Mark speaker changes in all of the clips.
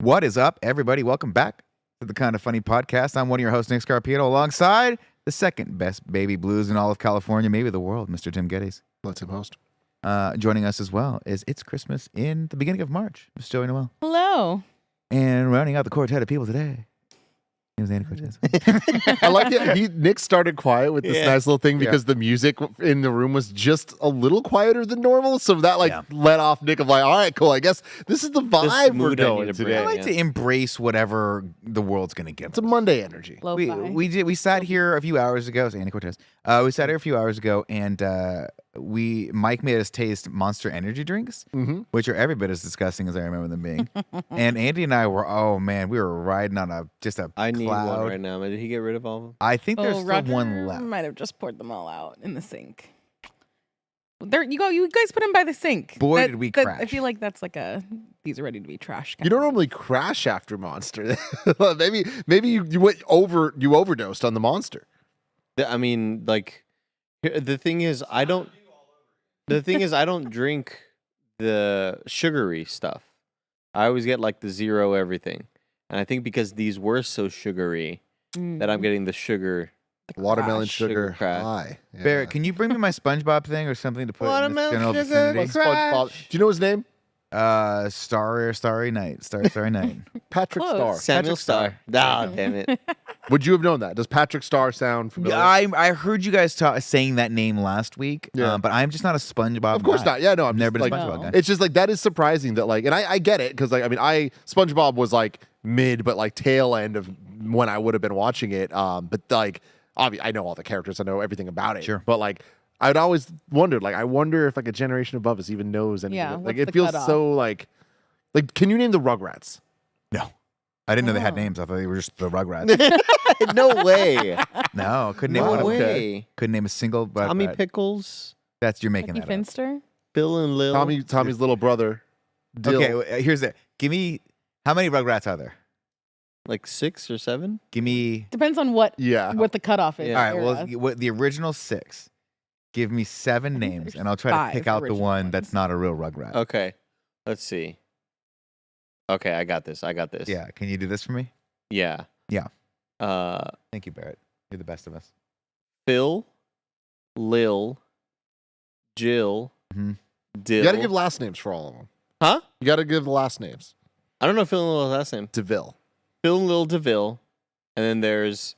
Speaker 1: What is up, everybody? Welcome back to the Kinda Funny podcast. I'm one of your hosts, Nick Scarpino, alongside the second best baby blues in all of California, maybe the world, Mr. Tim Geddes.
Speaker 2: Let him host.
Speaker 1: Joining us as well is It's Christmas in the beginning of March, Mr. Joey Noel.
Speaker 3: Hello.
Speaker 1: And rounding out the quartet of people today, it was Andy Cortez.
Speaker 2: I like it. Nick started quiet with this nice little thing because the music in the room was just a little quieter than normal. So that let off Nick of like, all right, cool. I guess this is the vibe we're going today.
Speaker 1: I like to embrace whatever the world's going to give.
Speaker 2: It's a Monday energy.
Speaker 1: We sat here a few hours ago. It's Andy Cortez. We sat here a few hours ago, and Mike made us taste Monster Energy drinks, which are every bit as disgusting as I remember them being. And Andy and I were, we were riding on a cloud.
Speaker 4: I need one right now. Did he get rid of all of them?
Speaker 1: I think there's still one left.
Speaker 3: Might have just poured them all out in the sink. There you go. You guys put them by the sink.
Speaker 1: Boy, did we crash.
Speaker 3: I feel like that's like these are ready to be trash.
Speaker 2: You don't normally crash after Monster. maybe you overdosed on the Monster.
Speaker 4: I mean, like, the thing is, I don't drink the sugary stuff. I always get like the zero everything. And I think because these were so sugary that I'm getting the sugar.
Speaker 2: Watermelon sugar
Speaker 4: crash.
Speaker 2: high.
Speaker 1: Yeah. Barrett, can you bring me my SpongeBob thing or something to put
Speaker 4: Watermelon
Speaker 1: in this general
Speaker 4: sugar
Speaker 1: vicinity?
Speaker 2: SpongeBob. Do you know his name?
Speaker 1: Starry Night. Starry Night.
Speaker 2: Patrick Star.
Speaker 4: Samuel Star. Ah, damn it.
Speaker 2: Would you have known that? Does Patrick Star sound familiar?
Speaker 1: I heard you guys saying that name last week, but I'm just not a SpongeBob
Speaker 2: Of course
Speaker 1: guy.
Speaker 2: not. Yeah, no,
Speaker 1: I've never been a SpongeBob guy.
Speaker 2: It's just like that is surprising that and I get it because SpongeBob was like mid but like tail end of when I would have been watching it. But like obviously I know all the characters, I know everything about it.
Speaker 1: Sure.
Speaker 2: But like I'd always wondered, I wonder if like a generation above us even knows anything.
Speaker 3: Yeah,
Speaker 2: like it feels so like can you name the Rugrats?
Speaker 1: No. I didn't know they had names. I thought they were just the Rugrats.
Speaker 4: No way.
Speaker 1: No, couldn't name
Speaker 4: No
Speaker 1: one.
Speaker 4: way.
Speaker 1: Couldn't name a single Rugrat.
Speaker 4: Tommy Pickles.
Speaker 1: You're making
Speaker 3: Becky
Speaker 1: that up.
Speaker 3: Finster?
Speaker 4: Bill and Lil.
Speaker 2: Tommy's little brother. Dill.
Speaker 1: Okay, here's it. Give me, how many Rugrats are there?
Speaker 4: Like 6 or 7?
Speaker 1: Give me.
Speaker 3: Depends on what the cutoff is.
Speaker 4: Yeah.
Speaker 1: All right, well, the original 6. Give me 7 names, and I'll try to pick out the one that's not a real Rugrat.
Speaker 4: Okay. Let's see. Okay, I got this.
Speaker 1: Yeah, can you do this for me?
Speaker 4: Yeah.
Speaker 1: Yeah. Thank you, Barrett. You're the best of us.
Speaker 4: Phil, Lil, Jill, Dill.
Speaker 2: You gotta give last names for all of them.
Speaker 4: Huh?
Speaker 2: You gotta give the last names.
Speaker 4: I don't know Phil and Lil's last name.
Speaker 2: DeVille.
Speaker 4: Phil and Lil DeVille. And then there's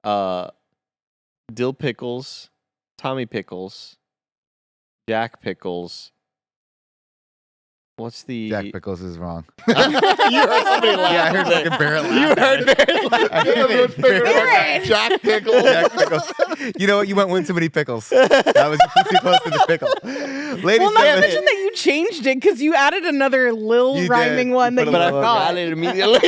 Speaker 4: Dill Pickles, Tommy Pickles, Jack Pickles. What's the...
Speaker 1: Jack Pickles is wrong.
Speaker 4: You heard somebody laugh.
Speaker 1: Yeah, I heard fucking Barrett laugh.
Speaker 4: You heard Barrett laugh.
Speaker 2: Jack Pickles.
Speaker 1: Jack Pickles. You know what? You went with too many pickles. That was too close to the pickle. Ladies
Speaker 3: Well, not to mention that you changed it because you added another Lil rhyming one that you
Speaker 4: But I
Speaker 3: forgot.
Speaker 4: forgot it immediately.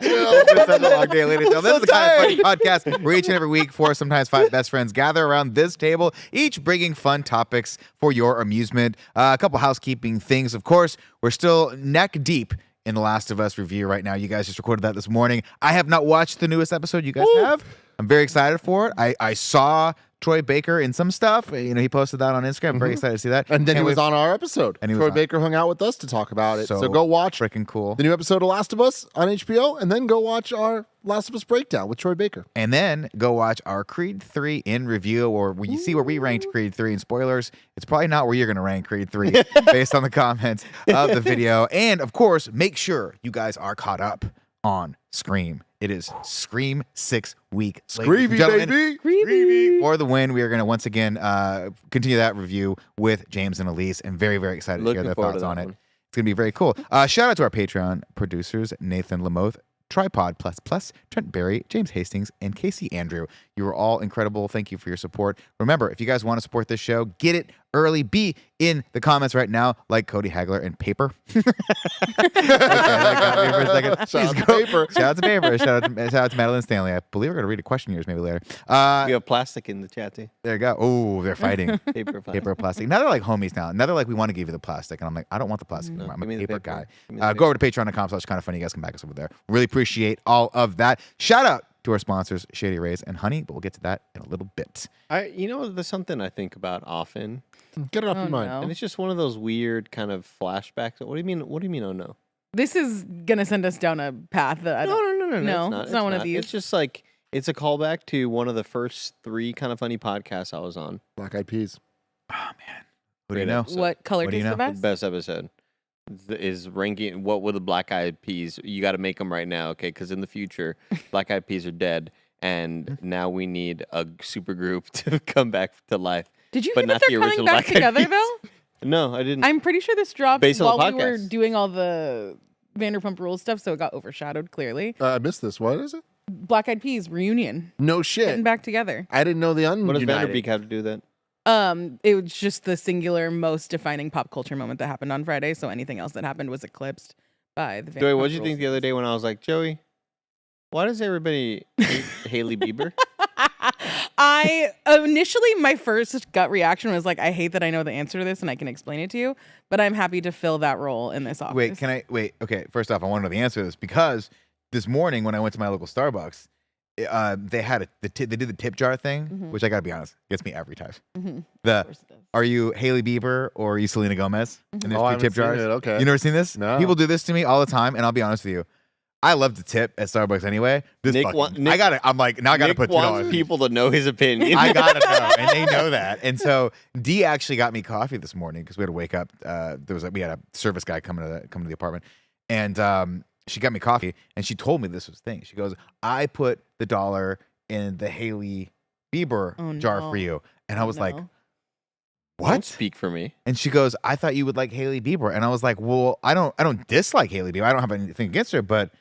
Speaker 1: It's been a long day, ladies and gentlemen. This is the Kind of Funny podcast where each and every week 4, sometimes 5 best friends gather around this table, each bringing fun topics for your amusement. A couple housekeeping things, of course. We're still neck deep in The Last of Us review right now. You guys just recorded that this morning. I have not watched the newest episode. You guys have. I'm very excited for it. I saw Troy Baker in some stuff. He posted that on Instagram. I'm very excited to see that.
Speaker 2: And then he was on our episode. And Troy Baker hung out with us to talk about it. So go watch
Speaker 1: freaking cool
Speaker 2: the new episode of Last of Us on HBO, and then go watch our Last of Us breakdown with Troy Baker.
Speaker 1: And then go watch our Creed 3 in review, or when you see where we ranked Creed 3 in spoilers, it's probably not where you're going to rank Creed 3 based on the comments of the video. And of course, make sure you guys are caught up on Scream. It is Scream 6 week.
Speaker 2: Screamy, baby.
Speaker 1: Screamy for the win. We are going to once again continue that review with James and Elise, and very, very excited to hear their thoughts on it. It's going to be very cool. Shout out to our Patreon producers, Nathan Lamoth, Tripod Plus Plus, Trent Berry, James Hastings, and Casey Andrew. You are all incredible. Thank you for your support. Remember, if you guys want to support this show, get it early. Be in the comments right now, like Cody Hagler and Paper. Okay, that got me for a second.
Speaker 2: Shout out to Paper.
Speaker 1: Shout out to Paper. Shout out to Madeline Stanley. I believe we're going to read a question yours maybe later.
Speaker 4: We have plastic in the chat too.
Speaker 1: There you go. Oh, they're fighting.
Speaker 4: Paper, plastic.
Speaker 1: Paper, plastic. Now they're like homies now. Now they're like, we want to give you the plastic. And I'm like, I don't want the plastic anymore. I'm a paper guy. Go over to patreon.com/KindaFunny. You guys can back us over there. Really appreciate all of that. Shout out to our sponsors, Shady Rays and Honey, but we'll get to that in a little bit.
Speaker 4: There's something I think about often.
Speaker 2: Get it off your mind.
Speaker 3: No.
Speaker 4: And it's just one of those weird kind of flashbacks. What do you mean? What do you mean? Oh no.
Speaker 3: This is gonna send us down a path that I don't.
Speaker 4: No,
Speaker 3: It's not one of these.
Speaker 4: It's just like it's a callback to one of the first 3 Kind of Funny podcasts I was on.
Speaker 2: Black Eyed Peas.
Speaker 1: Oh, man. What do you know?
Speaker 3: What color
Speaker 1: What do you
Speaker 3: tastes
Speaker 1: know?
Speaker 3: the
Speaker 4: The
Speaker 3: best?
Speaker 4: best episode is ranking. What were the Black Eyed Peas? You got to make them right now, okay? Because in the future, Black Eyed Peas are dead, and now we need a super group to come back to life.
Speaker 3: Did you
Speaker 4: but
Speaker 3: hear
Speaker 4: not
Speaker 3: that they're
Speaker 4: the
Speaker 3: coming
Speaker 4: original
Speaker 3: back
Speaker 4: Black Eyed
Speaker 3: together
Speaker 4: Peas.
Speaker 3: though?
Speaker 4: No, I didn't.
Speaker 3: I'm pretty sure this dropped
Speaker 4: Based on the
Speaker 3: while we were
Speaker 4: podcast.
Speaker 3: doing all the Vanderpump Rules stuff, so it got overshadowed clearly.
Speaker 2: I missed this. What is it?
Speaker 3: Black Eyed Peas reunion,
Speaker 2: No
Speaker 3: getting
Speaker 2: shit.
Speaker 3: back together.
Speaker 2: I didn't know the
Speaker 4: what does
Speaker 2: ununited.
Speaker 4: Vanderbeek have to do with that?
Speaker 3: It was just the singular most defining pop culture moment that happened on Friday, so anything else that happened was eclipsed by the Vanderpump
Speaker 4: Joey, what did you
Speaker 3: Rules.
Speaker 4: think the other day when I was like, Joey, why does everybody hate Hailey Bieber?
Speaker 3: I initially, my first gut reaction was like, I hate that I know the answer to this and I can explain it to you, but I'm happy to fill that role in this office.
Speaker 1: Wait, okay. First off, I want to know the answer to this because this morning when I went to my local Starbucks, they had they did the tip jar thing, which I gotta be honest, gets me every time.
Speaker 3: Of course it does.
Speaker 1: Are you Hailey Bieber or are you Selena Gomez? And there's
Speaker 2: Oh, I
Speaker 1: two tip
Speaker 2: haven't seen
Speaker 1: jars.
Speaker 2: it. Okay.
Speaker 1: You never seen this?
Speaker 2: No.
Speaker 1: People do this to me all the time, and I'll be honest with you. I love to tip at Starbucks anyway. This
Speaker 4: Nick
Speaker 1: fucking,
Speaker 4: wa- Nick-
Speaker 1: I gotta. I'm like, now I gotta
Speaker 4: Nick
Speaker 1: put
Speaker 4: wants
Speaker 1: $2.
Speaker 4: people to know his opinion.
Speaker 1: I gotta know, and they know that. And so Dee actually got me coffee this morning because we had to wake up. We had a service guy coming to the apartment, and she got me coffee, and she told me this was the thing. She goes, "I put the $1 in the Hailey Bieber jar for you," and I was like,
Speaker 4: Don't
Speaker 1: "What?"
Speaker 4: speak for me.
Speaker 1: And she goes, "I thought you would like Hailey Bieber," and I was like, "Well, I don't dislike Hailey Bieber. I don't have anything against her, but."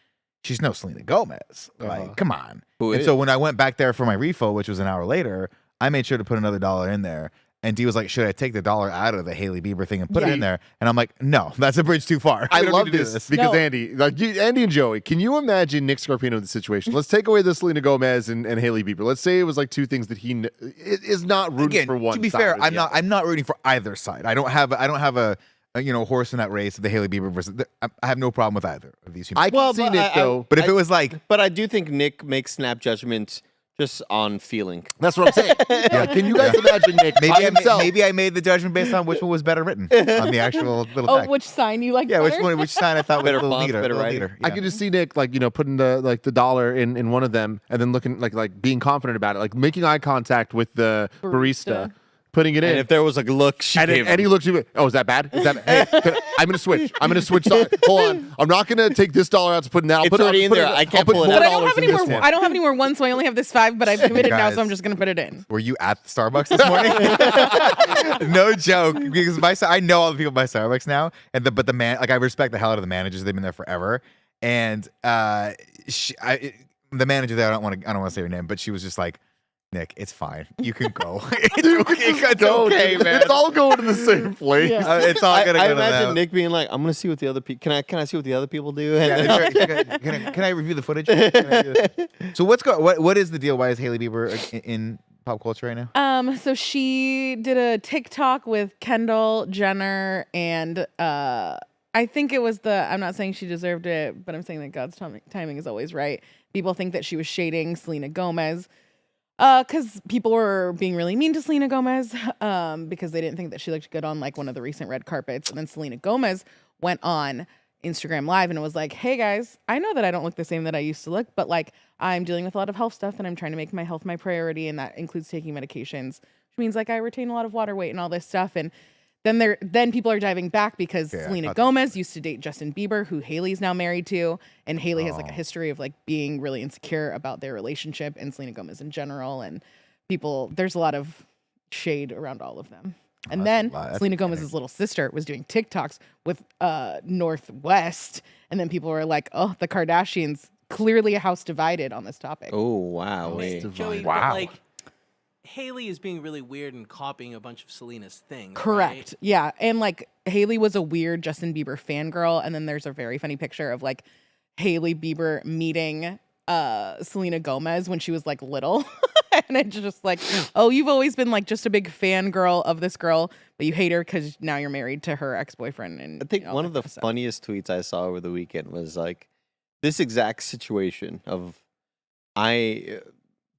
Speaker 1: She's no Selena Gomez. Like, come on.
Speaker 4: Who
Speaker 1: and
Speaker 4: is?
Speaker 1: so when I went back there for my refill, which was an hour later, I made sure to put another $1 in there. And Dee was like, should I take the $1 out of the Hailey Bieber thing and put it in there? And I'm like, no, that's a bridge too far.
Speaker 2: I
Speaker 1: We don't
Speaker 2: love
Speaker 1: need to do
Speaker 2: this because
Speaker 3: No.
Speaker 2: Andy and Joey, can you imagine Nick Scarpino in the situation? Let's take away the Selena Gomez and Hailey Bieber. Let's say it was like two things that he is not rooting
Speaker 1: Again,
Speaker 2: for one.
Speaker 1: to be
Speaker 2: side
Speaker 1: fair,
Speaker 2: or the other.
Speaker 1: I'm not rooting for either side. I don't have a horse in that race. The Hailey Bieber versus. I have no problem with either of these.
Speaker 2: I can
Speaker 4: Well,
Speaker 2: see
Speaker 4: but
Speaker 2: Nick though.
Speaker 1: but if it was like,
Speaker 4: But I do think Nick makes snap judgments just on feeling.
Speaker 2: That's what I'm saying. Can you guys imagine Nick by himself?
Speaker 1: maybe I made the judgment based on which one was better written on the actual little
Speaker 3: Oh,
Speaker 1: text.
Speaker 3: which sign you like?
Speaker 1: Yeah,
Speaker 3: better?
Speaker 1: which sign I thought was
Speaker 4: Better
Speaker 1: a little
Speaker 4: font,
Speaker 1: neater.
Speaker 4: better
Speaker 1: little
Speaker 4: writing.
Speaker 1: neater.
Speaker 2: I
Speaker 1: Yeah.
Speaker 2: could just see Nick putting the $1 in one of them and then looking like being confident about it, like making eye contact with the barista, putting it in.
Speaker 4: And if there was a look, she
Speaker 2: And,
Speaker 4: gave
Speaker 2: and he looks at me. Oh, is that bad? Is that? Hey, I'm gonna switch. I'm gonna switch. Hold on. I'm not gonna take this $1 out to put in that. I'll
Speaker 4: It's
Speaker 2: put
Speaker 4: already
Speaker 2: I'll
Speaker 4: in
Speaker 2: put
Speaker 4: there. I can't
Speaker 2: I'll put
Speaker 4: pull it
Speaker 2: more
Speaker 4: out.
Speaker 3: But I don't
Speaker 2: dollars
Speaker 3: have
Speaker 2: in
Speaker 3: any
Speaker 2: this
Speaker 3: more.
Speaker 2: one.
Speaker 3: I don't have any more ones, so I only have this 5. But I've committed now, so
Speaker 1: Guys.
Speaker 3: I'm just gonna put it in.
Speaker 1: Were you at Starbucks this morning? No joke, because I know all the people by Starbucks now, and the man, like I respect the hell out of the managers. They've been there forever, and the manager there, I don't want to say her name, but she was just like, Nick, it's fine. You can go. It's okay, man.
Speaker 2: It's all going to the same place.
Speaker 3: Yeah.
Speaker 1: It's all gonna
Speaker 4: I
Speaker 1: go to
Speaker 4: imagine
Speaker 1: them.
Speaker 4: Nick being like, "I'm gonna see what the other people. Can I see what the other people do?" And
Speaker 1: Yeah, can I review the footage? Can I do that? So what is the deal? Why is Hailey Bieber in pop culture right now?
Speaker 3: So she did a TikTok with Kendall Jenner and I think it was I'm not saying she deserved it, but I'm saying that God's timing is always right. People think that she was shading Selena Gomez because people were being really mean to Selena Gomez because they didn't think that she looked good on like one of the recent red carpets. And then Selena Gomez went on Instagram Live and it was like, hey guys, I know that I don't look the same that I used to look, but like I'm dealing with a lot of health stuff and I'm trying to make my health my priority, and that includes taking medications, which means like I retain a lot of water weight and all this stuff. And then people are diving back because Selena Gomez used to date Justin Bieber, who Hailey's now married to, and Hailey has like a history of like being really insecure about their relationship and Selena Gomez in general, and there's a lot of shade around all of them. And then Selena Gomez's little sister was doing TikToks with Northwest, and then people were like, "Oh, the Kardashians, clearly a house divided on this topic."
Speaker 4: Oh wow,
Speaker 5: Joey,
Speaker 1: wow.
Speaker 5: But like Hailey is being really weird and copying a bunch of Selena's things.
Speaker 3: Correct.
Speaker 5: Right?
Speaker 3: Yeah, and like Hailey was a weird Justin Bieber fangirl, and then there's a very funny picture of like Hailey Bieber meeting Selena Gomez when she was like little. And it's just like, oh, you've always been like just a big fangirl of this girl, but you hate her because now you're married to her ex-boyfriend. And
Speaker 4: I think one of the funniest tweets I saw over the weekend was like this exact situation of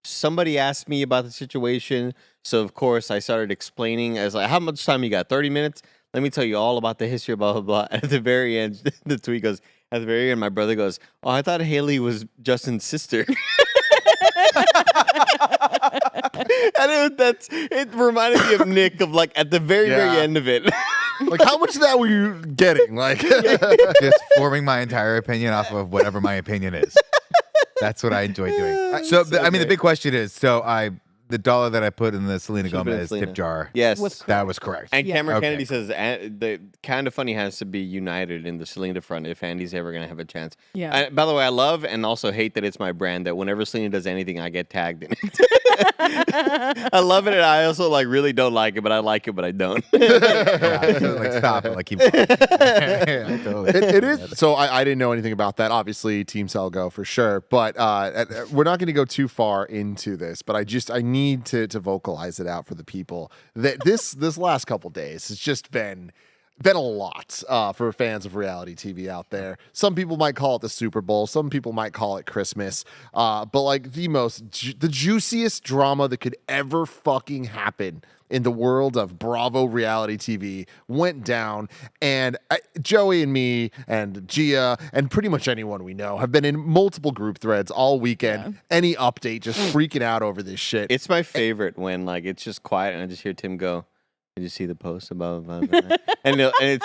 Speaker 4: somebody asked me about the situation, so of course I started explaining. I was like, how much time you got? 30 minutes? Let me tell you all about the history, blah, blah, blah. And at the very end, the tweet goes, at the very end, my brother goes, oh, I thought Hailey was Justin's sister. And it reminded me of Nick of like at the very end of it.
Speaker 2: Like, how much of that were you getting? Like,
Speaker 1: Just forming my entire opinion off of whatever my opinion is. That's what I enjoy doing. So, I mean, the big question is, the dollar that I put in the Selena Gomez tip jar,
Speaker 4: yes,
Speaker 1: that was correct.
Speaker 4: And Cameron Kennedy
Speaker 1: cool.
Speaker 4: says the KindaFunny has to be united in the Selena front if Andy's ever going to have a chance.
Speaker 3: Yeah.
Speaker 4: By the way, I love and also hate that it's my brand that whenever Selena does anything, I get tagged in it. I love it, and I also like really don't like it, but I like it, but I don't.
Speaker 1: Like stop it, like keep.
Speaker 2: it is. So I didn't know anything about that. Obviously, Team Selgo for sure, but we're not going to go too far into this. But I need to vocalize it out for the people that this last couple days has just been a lot for fans of reality TV out there. Some people might call it the Super Bowl. Some people might call it Christmas. But like the juiciest drama that could ever fucking happen in the world of Bravo reality TV went down. And Joey and me and Gia and pretty much anyone we know have been in multiple group threads all weekend. Yeah. Any update, just freaking out over this shit.
Speaker 4: It's my favorite when like it's just quiet and I just hear Tim go, did you see the post about blah, blah, blah? and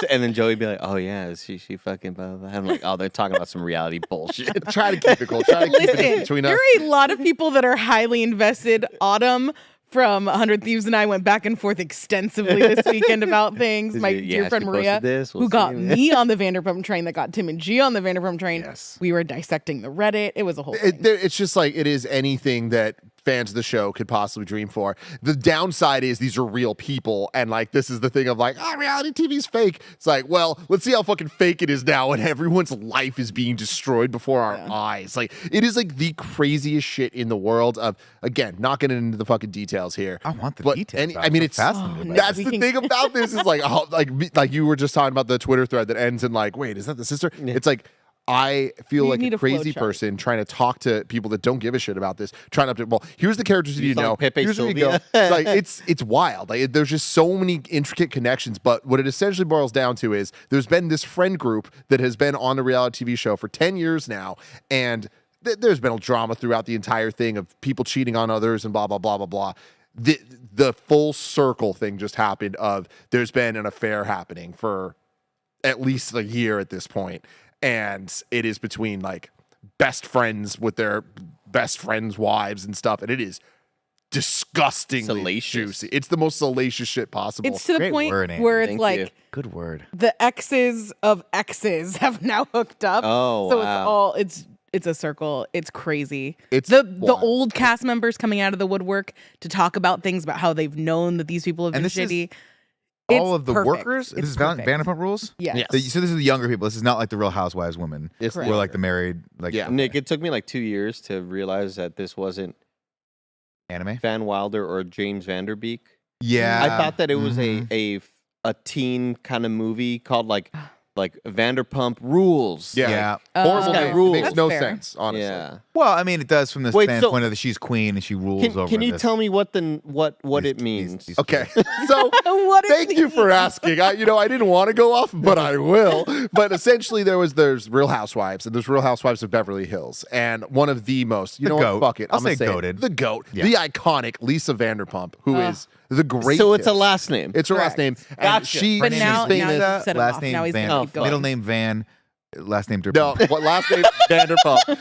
Speaker 4: then Joey be like, oh yeah, she fucking blah, blah. I'm like, oh, they're talking about some reality bullshit.
Speaker 2: Try to keep it cool. Try to keep it between us.
Speaker 3: There are a lot of people that are highly invested. Autumn from 100 Thieves and I went back and forth extensively this weekend about things. My dear friend Maria, who got me on the Vanderpump train, that got Tim and G on the Vanderpump train.
Speaker 1: Yes.
Speaker 3: We were dissecting the Reddit. It was a whole thing.
Speaker 2: It's just like it is anything that fans of the show could possibly dream for. The downside is these are real people, and like this is the thing of like, reality TV's fake. It's like, well, let's see how fucking fake it is now, and everyone's life is being destroyed before our eyes. Like it is like the craziest shit in the world. Of again, not getting into the fucking details here.
Speaker 1: I want the details.
Speaker 2: I mean, it's
Speaker 1: fascinating.
Speaker 2: That's the thing about this is like, like you were just talking about the Twitter thread that ends in like, wait, is that the sister? Yeah. It's like, I feel like a crazy person trying to talk to people that don't give a shit about this. Trying to here's the characters you know. Here's where you go. Like it's wild. Like there's just so many intricate connections. But what it essentially boils down to is there's been this friend group that has been on the reality TV show for 10 years now, and there's been a drama throughout the entire thing of people cheating on others and blah blah blah blah blah. The full circle thing just happened. Of there's been an affair happening for at least a year at this point. And it is between like best friends with their best friends' wives and stuff. And it is disgustingly juicy. It's the most salacious shit possible.
Speaker 3: It's to the point where it's like,
Speaker 1: good word.
Speaker 3: The exes of exes have now hooked up.
Speaker 4: Oh,
Speaker 3: so
Speaker 4: wow.
Speaker 3: it's a circle. It's crazy.
Speaker 2: It's
Speaker 3: the old cast members coming out of the woodwork to talk about things about how they've known that these people have been shitty.
Speaker 1: All of the workers? This is Vanderpump Rules?
Speaker 3: Yes.
Speaker 1: So this is the younger people. This is not like the Real Housewives women.
Speaker 2: It's
Speaker 1: or like the married. Like
Speaker 4: Nick, it took me like 2 years to realize that this wasn't
Speaker 1: anime.
Speaker 4: Van Wilder or James Vanderbeek.
Speaker 1: Yeah.
Speaker 4: I thought that it was a teen kind of movie called like like Vanderpump Rules.
Speaker 2: Yeah.
Speaker 1: Yeah.
Speaker 2: Horrible
Speaker 4: This guy
Speaker 2: name.
Speaker 4: rules.
Speaker 2: Makes
Speaker 3: That's
Speaker 2: no
Speaker 3: fair.
Speaker 2: sense, honestly.
Speaker 4: Yeah.
Speaker 1: Well, I mean, it does from the
Speaker 4: Wait, so-
Speaker 1: standpoint of that she's queen and she rules over.
Speaker 4: Can you
Speaker 1: this-
Speaker 4: tell me what it
Speaker 1: these-
Speaker 4: means?
Speaker 1: these
Speaker 2: Okay, so
Speaker 3: What it
Speaker 2: thank you for asking. I didn't want to go off, but I will. But essentially, there's Real Housewives, and there's Real Housewives of Beverly Hills, and one of the most,
Speaker 1: The
Speaker 2: know
Speaker 1: GOAT.
Speaker 2: what? Fuck it,
Speaker 1: I'll
Speaker 2: I'm gonna
Speaker 1: say
Speaker 2: say
Speaker 1: goated.
Speaker 2: the goat,
Speaker 1: Yeah.
Speaker 2: the iconic Lisa Vanderpump, who is the great.
Speaker 4: So it's a last name.
Speaker 2: It's her last name. And
Speaker 4: Gotcha.
Speaker 2: she,
Speaker 3: But
Speaker 2: she's
Speaker 3: now
Speaker 2: famous.
Speaker 3: you set him
Speaker 1: last
Speaker 3: off.
Speaker 1: name
Speaker 3: Now he's
Speaker 1: Van.
Speaker 3: gonna keep going.
Speaker 1: Middle name Van. Last name
Speaker 2: No,
Speaker 1: Derpump.
Speaker 2: what last name Vanderpump?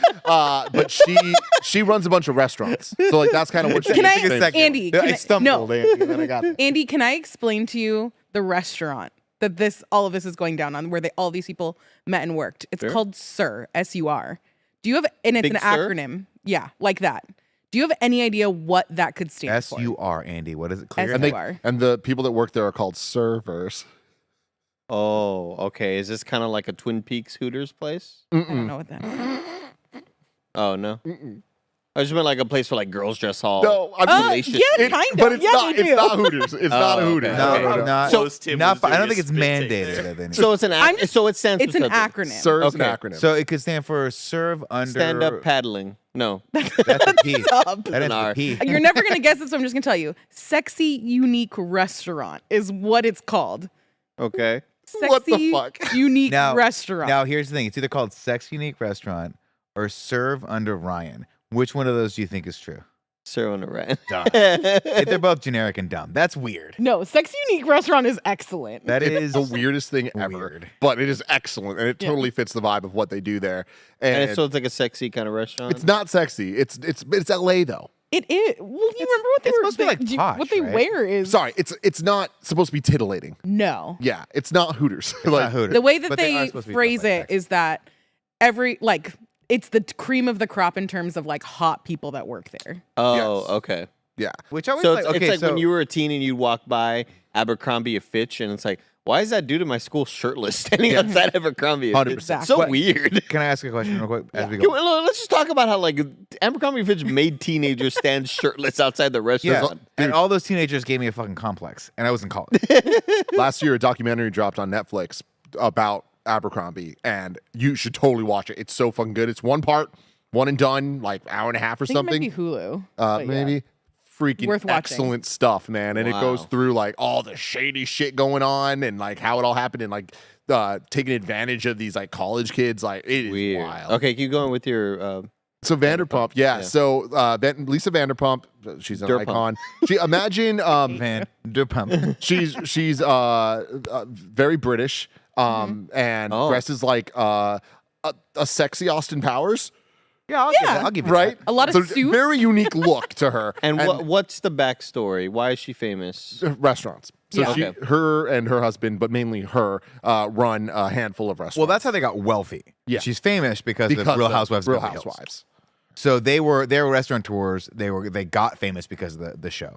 Speaker 2: But she runs a bunch of restaurants, so like that's kind of what she.
Speaker 3: Can I,
Speaker 2: famous for.
Speaker 3: Andy?
Speaker 1: I
Speaker 3: Can I,
Speaker 1: stumbled,
Speaker 3: no,
Speaker 1: Andy, and then I got it.
Speaker 3: Andy, can I explain to you the restaurant that all of this is going down on, where all these people met and worked? It's
Speaker 4: Sure.
Speaker 3: called SUR, S-U-R. Do you have? And it's
Speaker 4: Big
Speaker 3: an
Speaker 4: Sur?
Speaker 3: acronym. Yeah, like that. Do you have any idea what that could stand for?
Speaker 1: S-U-R, Andy. What is it? Clear?
Speaker 3: S-
Speaker 2: And they
Speaker 3: are.
Speaker 2: and the people that work there are called servers.
Speaker 4: Oh, okay. Is this kind of like a Twin Peaks Hooters place?
Speaker 3: I don't know what that is.
Speaker 4: Oh no. I just meant like a place for like girls dress hall.
Speaker 2: No, I'm
Speaker 4: Salacious
Speaker 3: yeah,
Speaker 4: meat.
Speaker 3: kind of.
Speaker 2: But it's
Speaker 3: Yeah,
Speaker 2: not.
Speaker 3: they
Speaker 2: It's
Speaker 3: do.
Speaker 2: not Hooters. It's not a
Speaker 4: Oh,
Speaker 2: Hooters.
Speaker 4: okay.
Speaker 1: No,
Speaker 4: Okay.
Speaker 1: not.
Speaker 4: So-
Speaker 5: Tim
Speaker 1: not.
Speaker 5: was
Speaker 1: I don't
Speaker 5: doing
Speaker 1: think it's
Speaker 5: a spit take
Speaker 1: mandated.
Speaker 5: there.
Speaker 1: I think.
Speaker 4: So it's an
Speaker 3: I'm just-
Speaker 4: so it stands
Speaker 3: It's
Speaker 4: for
Speaker 3: an
Speaker 4: something.
Speaker 3: acronym.
Speaker 2: Sir is an
Speaker 4: Okay.
Speaker 2: acronym.
Speaker 1: So it could stand for serve under
Speaker 4: Stand up paddling. No.
Speaker 1: That's a P.
Speaker 3: Stop.
Speaker 1: That is
Speaker 4: R.
Speaker 1: a P.
Speaker 3: You're never gonna guess it, so I'm just gonna tell you. Sexy Unique Restaurant is what it's called.
Speaker 4: Okay.
Speaker 3: Sexy
Speaker 2: What the fuck?
Speaker 3: Unique
Speaker 1: Now-
Speaker 3: Restaurant.
Speaker 1: Now here's the thing: it's either called Sex Unique Restaurant or Serve Under Ryan. Which one of those do you think is true?
Speaker 4: Sir on the right.
Speaker 1: Dumb. They're both generic and dumb. That's weird.
Speaker 3: No, Sexy Unique Restaurant is excellent.
Speaker 1: That
Speaker 2: it's
Speaker 1: is
Speaker 2: the weirdest thing ever,
Speaker 1: weird.
Speaker 2: but it is excellent, and it totally fits the vibe of what they do there. And
Speaker 4: So it's like a sexy kind of restaurant.
Speaker 2: it's not sexy. It's LA though.
Speaker 3: It is. Well, you remember what they
Speaker 1: it's
Speaker 3: were
Speaker 1: supposed to be like posh,
Speaker 3: what they
Speaker 1: right?
Speaker 3: wear is
Speaker 2: Sorry, it's not supposed to be titillating.
Speaker 3: no.
Speaker 2: Yeah, it's not Hooters.
Speaker 1: It's not Hooters.
Speaker 3: The way that
Speaker 1: But
Speaker 3: they
Speaker 1: are supposed to be
Speaker 3: phrase
Speaker 1: stuff like
Speaker 3: it is that it's the cream of the crop in terms of like hot people that work there.
Speaker 4: Oh,
Speaker 2: Yes.
Speaker 4: okay.
Speaker 2: Yeah,
Speaker 1: Which I always
Speaker 4: So
Speaker 1: like.
Speaker 4: it's
Speaker 1: Okay,
Speaker 4: like
Speaker 1: so
Speaker 4: when you were a teen and you'd walk by Abercrombie or Fitch, and it's like, why is that dude in my school shirtless standing outside Abercrombie?
Speaker 2: 100%.
Speaker 4: It's so
Speaker 1: What-
Speaker 4: weird.
Speaker 1: can I ask a question real quick as we
Speaker 4: Can
Speaker 1: go?
Speaker 4: we- let's just talk about how like Abercrombie and Fitch made teenagers stand shirtless outside the
Speaker 1: Yeah,
Speaker 4: restaurant.
Speaker 1: and all those teenagers gave me a fucking complex, and I was in college.
Speaker 2: last year a documentary dropped on Netflix about Abercrombie, and you should totally watch it. It's so fucking good. It's one part, one and done, like hour and a half or
Speaker 3: I think it might
Speaker 2: something.
Speaker 3: be Hulu. but yeah.
Speaker 2: Maybe. Freaking
Speaker 3: Worth watching.
Speaker 2: excellent stuff, man. And it goes
Speaker 4: Wow.
Speaker 2: through like all the shady shit going on and like how it all happened and like taking advantage of these like college kids. Like it is
Speaker 4: Weird.
Speaker 2: wild.
Speaker 4: Okay, keep going with your.
Speaker 2: So Vanderpump, yeah.
Speaker 4: Yeah.
Speaker 2: So Lisa Vanderpump, she's an
Speaker 4: Derpump.
Speaker 2: icon. She imagine
Speaker 1: Van Derpump.
Speaker 2: she's very British and
Speaker 4: Oh.
Speaker 2: dresses like a sexy Austin Powers,
Speaker 1: Yeah, I'll give you
Speaker 2: right?
Speaker 3: A lot of
Speaker 2: so
Speaker 3: suits.
Speaker 2: very unique look to her.
Speaker 4: And what's the backstory? Why is she famous?
Speaker 2: Restaurants. So
Speaker 3: Yeah.
Speaker 4: Okay.
Speaker 2: her and her husband, but mainly her, run a handful of restaurants.
Speaker 1: Well, that's how they got wealthy.
Speaker 2: Yeah.
Speaker 1: She's famous because of
Speaker 2: because
Speaker 1: Real
Speaker 2: of
Speaker 1: Housewives. of
Speaker 2: Real
Speaker 1: Beverly Hills.
Speaker 2: Housewives.
Speaker 1: So they were restaurateurs. They got famous because of the show.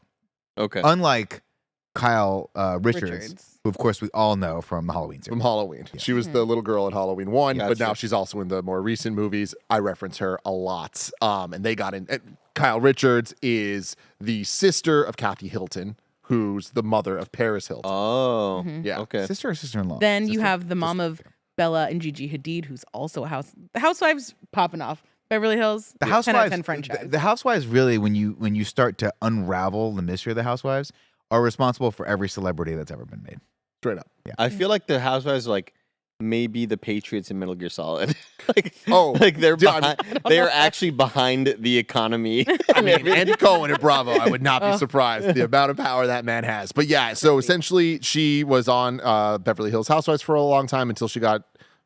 Speaker 4: Okay.
Speaker 1: Unlike Kyle Richards, who of course we all know from the Halloween series.
Speaker 2: From Halloween. She was the little girl at Halloween 1, but
Speaker 4: Gotcha.
Speaker 2: now she's also in the more recent movies. I reference her a lot. And they got in. Kyle Richards is the sister of Kathy Hilton, who's the mother of Paris Hilton.
Speaker 4: Oh.
Speaker 2: Yeah.
Speaker 4: Okay.
Speaker 1: Sister or sister-in-law?
Speaker 3: Then you
Speaker 1: Sister?
Speaker 3: have the mom of Bella and Gigi Hadid, who's also the Housewives popping off. Beverly Hills,
Speaker 1: The
Speaker 3: 10 out of
Speaker 1: Housewives.
Speaker 3: 10 franchise.
Speaker 1: The Housewives really, when you start to unravel the mystery of the Housewives, are responsible for every celebrity that's ever been made.
Speaker 2: Straight up.
Speaker 4: I feel like the Housewives are like maybe the Patriots in Metal Gear Solid.
Speaker 2: Oh,
Speaker 4: like they're
Speaker 2: yeah,
Speaker 4: behind, they're actually behind the economy.
Speaker 2: I mean, Andy Cohen at Bravo, I would not be surprised the amount of power that man has. But yeah, so essentially she was on Beverly Hills Housewives for a long time until she got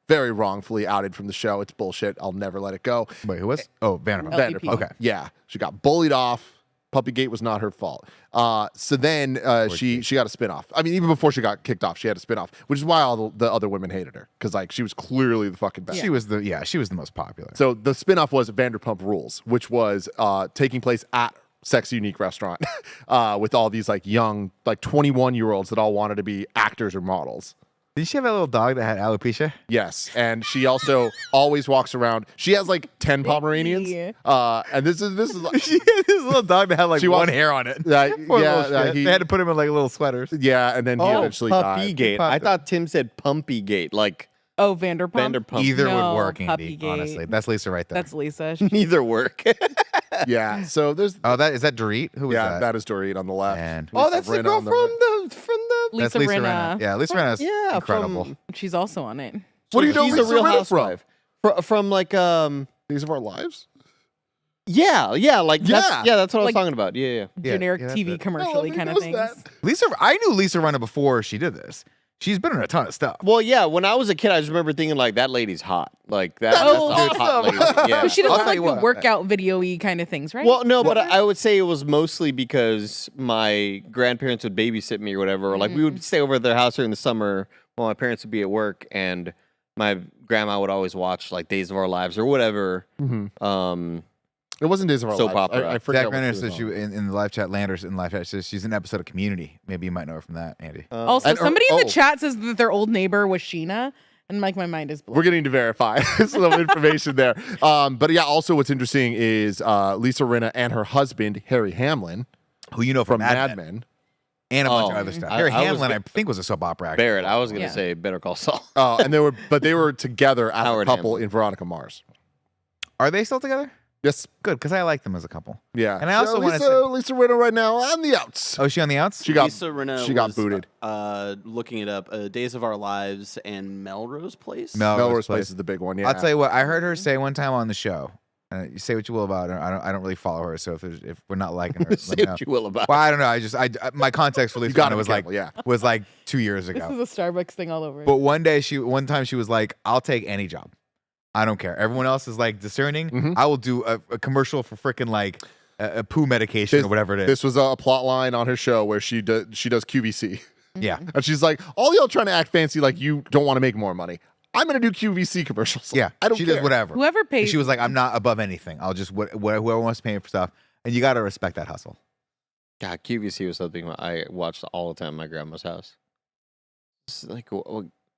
Speaker 2: very wrongfully outed from the show. It's bullshit. I'll never let it go.
Speaker 1: Wait, who was? Oh, Vanderpump.
Speaker 3: LVP.
Speaker 2: Vanderpump.
Speaker 1: Okay.
Speaker 2: Yeah, she got bullied off. Puppygate was not her fault. So then she got a spinoff. I mean, even before she got kicked off, she had a spinoff, which is why all the other women hated her because like she was clearly the fucking best.
Speaker 1: She was the most popular.
Speaker 2: So the spinoff was Vanderpump Rules, which was taking place at Sex Unique Restaurant with all these like young, like 21-year-olds that all wanted to be actors or models.
Speaker 1: Did she have a little dog that had alopecia?
Speaker 2: Yes, and she also always walks around. She has like 10 Pomeranians, and this is like,
Speaker 1: She had this little dog that had like
Speaker 2: She
Speaker 1: one
Speaker 2: was-
Speaker 1: hair on it.
Speaker 2: yeah,
Speaker 1: Poor little
Speaker 2: yeah,
Speaker 1: shit. They had to put him in like little sweaters.
Speaker 2: yeah, and then he eventually died.
Speaker 4: Puppygate. I thought Tim said Pumpygate. Like
Speaker 3: Oh, Vanderpump.
Speaker 4: Vanderpump.
Speaker 1: Either
Speaker 3: No,
Speaker 1: would work, Andy.
Speaker 3: Puppygate.
Speaker 1: Honestly, that's Lisa right there.
Speaker 3: That's Lisa.
Speaker 4: Neither work.
Speaker 2: Yeah. So there's
Speaker 1: oh, is that Dorit? Who was
Speaker 2: yeah,
Speaker 1: that?
Speaker 2: that is Dorit on the left.
Speaker 1: And
Speaker 4: Oh,
Speaker 2: Lisa
Speaker 4: that's the
Speaker 2: Rinna
Speaker 4: girl
Speaker 2: on
Speaker 4: from
Speaker 2: right.
Speaker 4: the
Speaker 1: that's
Speaker 3: Lisa
Speaker 1: Lisa
Speaker 3: Rinna.
Speaker 1: Yeah, Lisa Rinna's
Speaker 4: Yeah,
Speaker 1: incredible.
Speaker 4: from-
Speaker 3: She's also on it.
Speaker 2: What do you know
Speaker 4: She's
Speaker 2: Lisa
Speaker 4: a Real
Speaker 2: Rinna
Speaker 4: Housewife. From like
Speaker 2: Days of Our Lives?
Speaker 4: yeah, like
Speaker 2: Yeah.
Speaker 4: that's what I was
Speaker 3: Like-
Speaker 4: talking about. Yeah.
Speaker 1: Yeah,
Speaker 3: Generic
Speaker 1: yeah, that's
Speaker 3: TV
Speaker 1: it.
Speaker 3: commercially
Speaker 2: Oh,
Speaker 3: kind of
Speaker 2: knows
Speaker 3: things.
Speaker 2: that.
Speaker 1: Lisa, I knew Lisa Rinna before she did this. She's been in a ton of stuff.
Speaker 4: Well, yeah. When I was a kid, I just remember thinking like that lady's hot. Like that.
Speaker 3: Oh,
Speaker 4: that's a hot lady. Yeah.
Speaker 3: But she
Speaker 1: I'll
Speaker 3: does
Speaker 1: tell
Speaker 3: like
Speaker 1: you
Speaker 3: the
Speaker 1: what.
Speaker 3: workout video-y kind of things, right?
Speaker 4: Well, no, but I would say it was mostly because my grandparents would babysit me or whatever. Or like we would stay over at their house during the summer while my parents would be at work, and my grandma would always watch like Days of Our Lives or whatever.
Speaker 2: It wasn't Days of Our
Speaker 4: Soap
Speaker 2: Lives.
Speaker 4: opera.
Speaker 2: I forget
Speaker 1: Jack
Speaker 2: what
Speaker 1: Renner
Speaker 2: she
Speaker 1: says
Speaker 2: was
Speaker 1: she
Speaker 2: on.
Speaker 1: in the live chat. Landers in live chat says she's in an episode of Community. Maybe you might know her from that, Andy.
Speaker 3: also,
Speaker 2: and-
Speaker 3: somebody in the
Speaker 2: oh.
Speaker 3: chat says that their old neighbor was Sheena, and like my mind is blown.
Speaker 2: We're getting to verify some information there. But yeah, also what's interesting is Lisa Rinna and her husband, Harry Hamlin,
Speaker 1: Who you know
Speaker 2: from
Speaker 1: from
Speaker 2: Mad
Speaker 1: Men,
Speaker 2: Men.
Speaker 1: and a bunch of
Speaker 4: Oh,
Speaker 1: other stuff.
Speaker 4: I-
Speaker 1: Harry
Speaker 4: I was
Speaker 1: Hamlin,
Speaker 4: go-
Speaker 1: I think, was a soap opera actor.
Speaker 4: Barrett. I was gonna
Speaker 3: Yeah.
Speaker 4: say Better Call Saul.
Speaker 2: And they were together as
Speaker 4: Howard
Speaker 2: a couple
Speaker 4: Hamlin.
Speaker 2: in Veronica Mars.
Speaker 1: Are they still together?
Speaker 2: Yes.
Speaker 1: Good, because I like them as a couple.
Speaker 2: Yeah.
Speaker 1: And I also wanna
Speaker 2: Lisa Rinna right now on the outs.
Speaker 1: Oh, is she on the outs?
Speaker 2: She got
Speaker 6: Lisa Rinna
Speaker 2: she got
Speaker 6: was,
Speaker 2: booted.
Speaker 6: Looking it up, Days of Our Lives and Melrose Place.
Speaker 2: Melrose Place is the big one. Yeah.
Speaker 1: I'll tell you what. I heard her say one time on the show. You say what you will about her. I don't really follow her. So if we're not liking her,
Speaker 4: Say
Speaker 1: let me know.
Speaker 4: what you will about.
Speaker 1: Well, I don't know. I my context for Lisa
Speaker 2: gotta
Speaker 1: Rinna
Speaker 2: be
Speaker 1: was like
Speaker 2: careful, yeah.
Speaker 1: was like 2 years
Speaker 3: This
Speaker 1: ago.
Speaker 3: is a Starbucks thing all over.
Speaker 1: But one time she was like, "I'll take any job. I don't care." Everyone else is like discerning.
Speaker 2: Mhm.
Speaker 1: I will do a commercial for freaking like a poo medication or whatever it is.
Speaker 2: This was a plot line on her show where she does QVC.
Speaker 1: Yeah.
Speaker 2: And she's like, all y'all trying to act fancy like you don't want to make more money. I'm going to do QVC commercials.
Speaker 1: Yeah.
Speaker 2: I don't
Speaker 1: she
Speaker 2: care.
Speaker 1: does whatever.
Speaker 3: Whoever
Speaker 1: And
Speaker 3: pays.
Speaker 1: she was like, "I'm not above anything. I'll just whoever wants to pay me for stuff." And you got to respect that hustle.
Speaker 4: God, QVC was something I watched all the time at my grandma's house. It's like,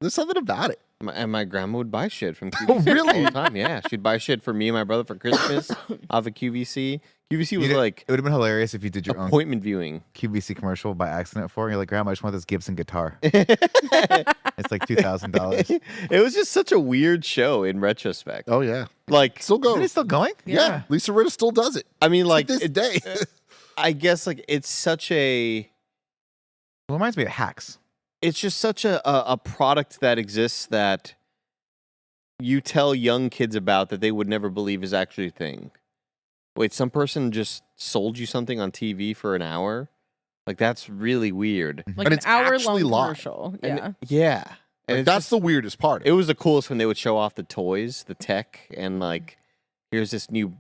Speaker 2: There's something about it.
Speaker 4: and my grandma would buy shit from QVC
Speaker 2: Oh, really?
Speaker 4: all the time. Yeah, she'd buy shit for me and my brother for Christmas off of QVC. QVC was like
Speaker 1: It would have been hilarious if you did your own
Speaker 4: appointment viewing.
Speaker 1: QVC commercial by accident for. You're like, "Grandma, I just want this Gibson guitar." It's like $2,000.
Speaker 4: It was just such a weird show in retrospect.
Speaker 2: Oh, yeah.
Speaker 4: Like,
Speaker 2: Still
Speaker 1: Is it
Speaker 2: goes.
Speaker 1: still going?
Speaker 2: Yeah. Lisa Rinna still does it.
Speaker 4: I mean, like,
Speaker 2: to this day.
Speaker 4: I guess like it's such a.
Speaker 1: Well, it reminds me of Hacks.
Speaker 4: It's just such a product that exists that you tell young kids about that they would never believe is actually a thing. Wait, some person just sold you something on TV for an hour? Like, that's really weird.
Speaker 3: like
Speaker 2: and
Speaker 3: an
Speaker 2: it's
Speaker 3: hour-long
Speaker 2: actually live.
Speaker 3: commercial.
Speaker 4: And-
Speaker 3: Yeah.
Speaker 4: yeah. And
Speaker 2: Like,
Speaker 4: it's
Speaker 2: that's
Speaker 4: just-
Speaker 2: the weirdest part.
Speaker 4: it was the coolest when they would show off the toys, the tech, and like, here's this new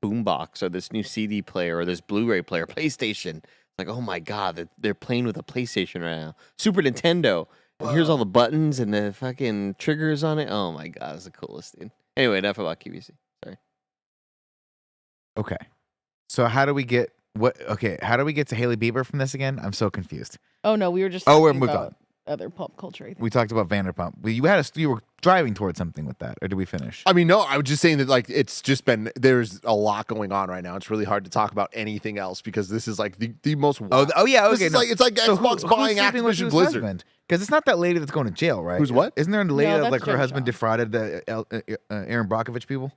Speaker 4: boombox or this new CD player or this Blu-ray player, PlayStation. Like, oh my God, they're playing with a PlayStation right now. Super Nintendo. And here's all the buttons and the fucking triggers on it. Oh my God, it's the coolest, dude. Anyway, enough about QVC. Sorry.
Speaker 1: Okay. So how do we get to Hailey Bieber from this again? I'm so confused.
Speaker 3: Oh no, we were just.
Speaker 1: Oh, we're
Speaker 3: talking
Speaker 1: moved
Speaker 3: about
Speaker 1: on.
Speaker 3: Other pop culture. I think.
Speaker 1: We talked about Vanderpump. You were driving towards something with that, or did we finish?
Speaker 2: I mean, no, I was just saying that, like, it's just been, there's a lot going on right now. It's really hard to talk about anything else because this is like the most.
Speaker 1: Oh yeah. Okay.
Speaker 2: This is like, it's like
Speaker 1: So
Speaker 2: Xbox buying Activision Blizzard.
Speaker 1: Because it's not that lady that's going to jail, right?
Speaker 2: Who's what?
Speaker 1: Isn't there a lady
Speaker 3: No,
Speaker 1: that
Speaker 3: that's
Speaker 1: like her
Speaker 3: Jen
Speaker 1: husband
Speaker 3: Shaw.
Speaker 1: defrauded the Aaron Brockovich people?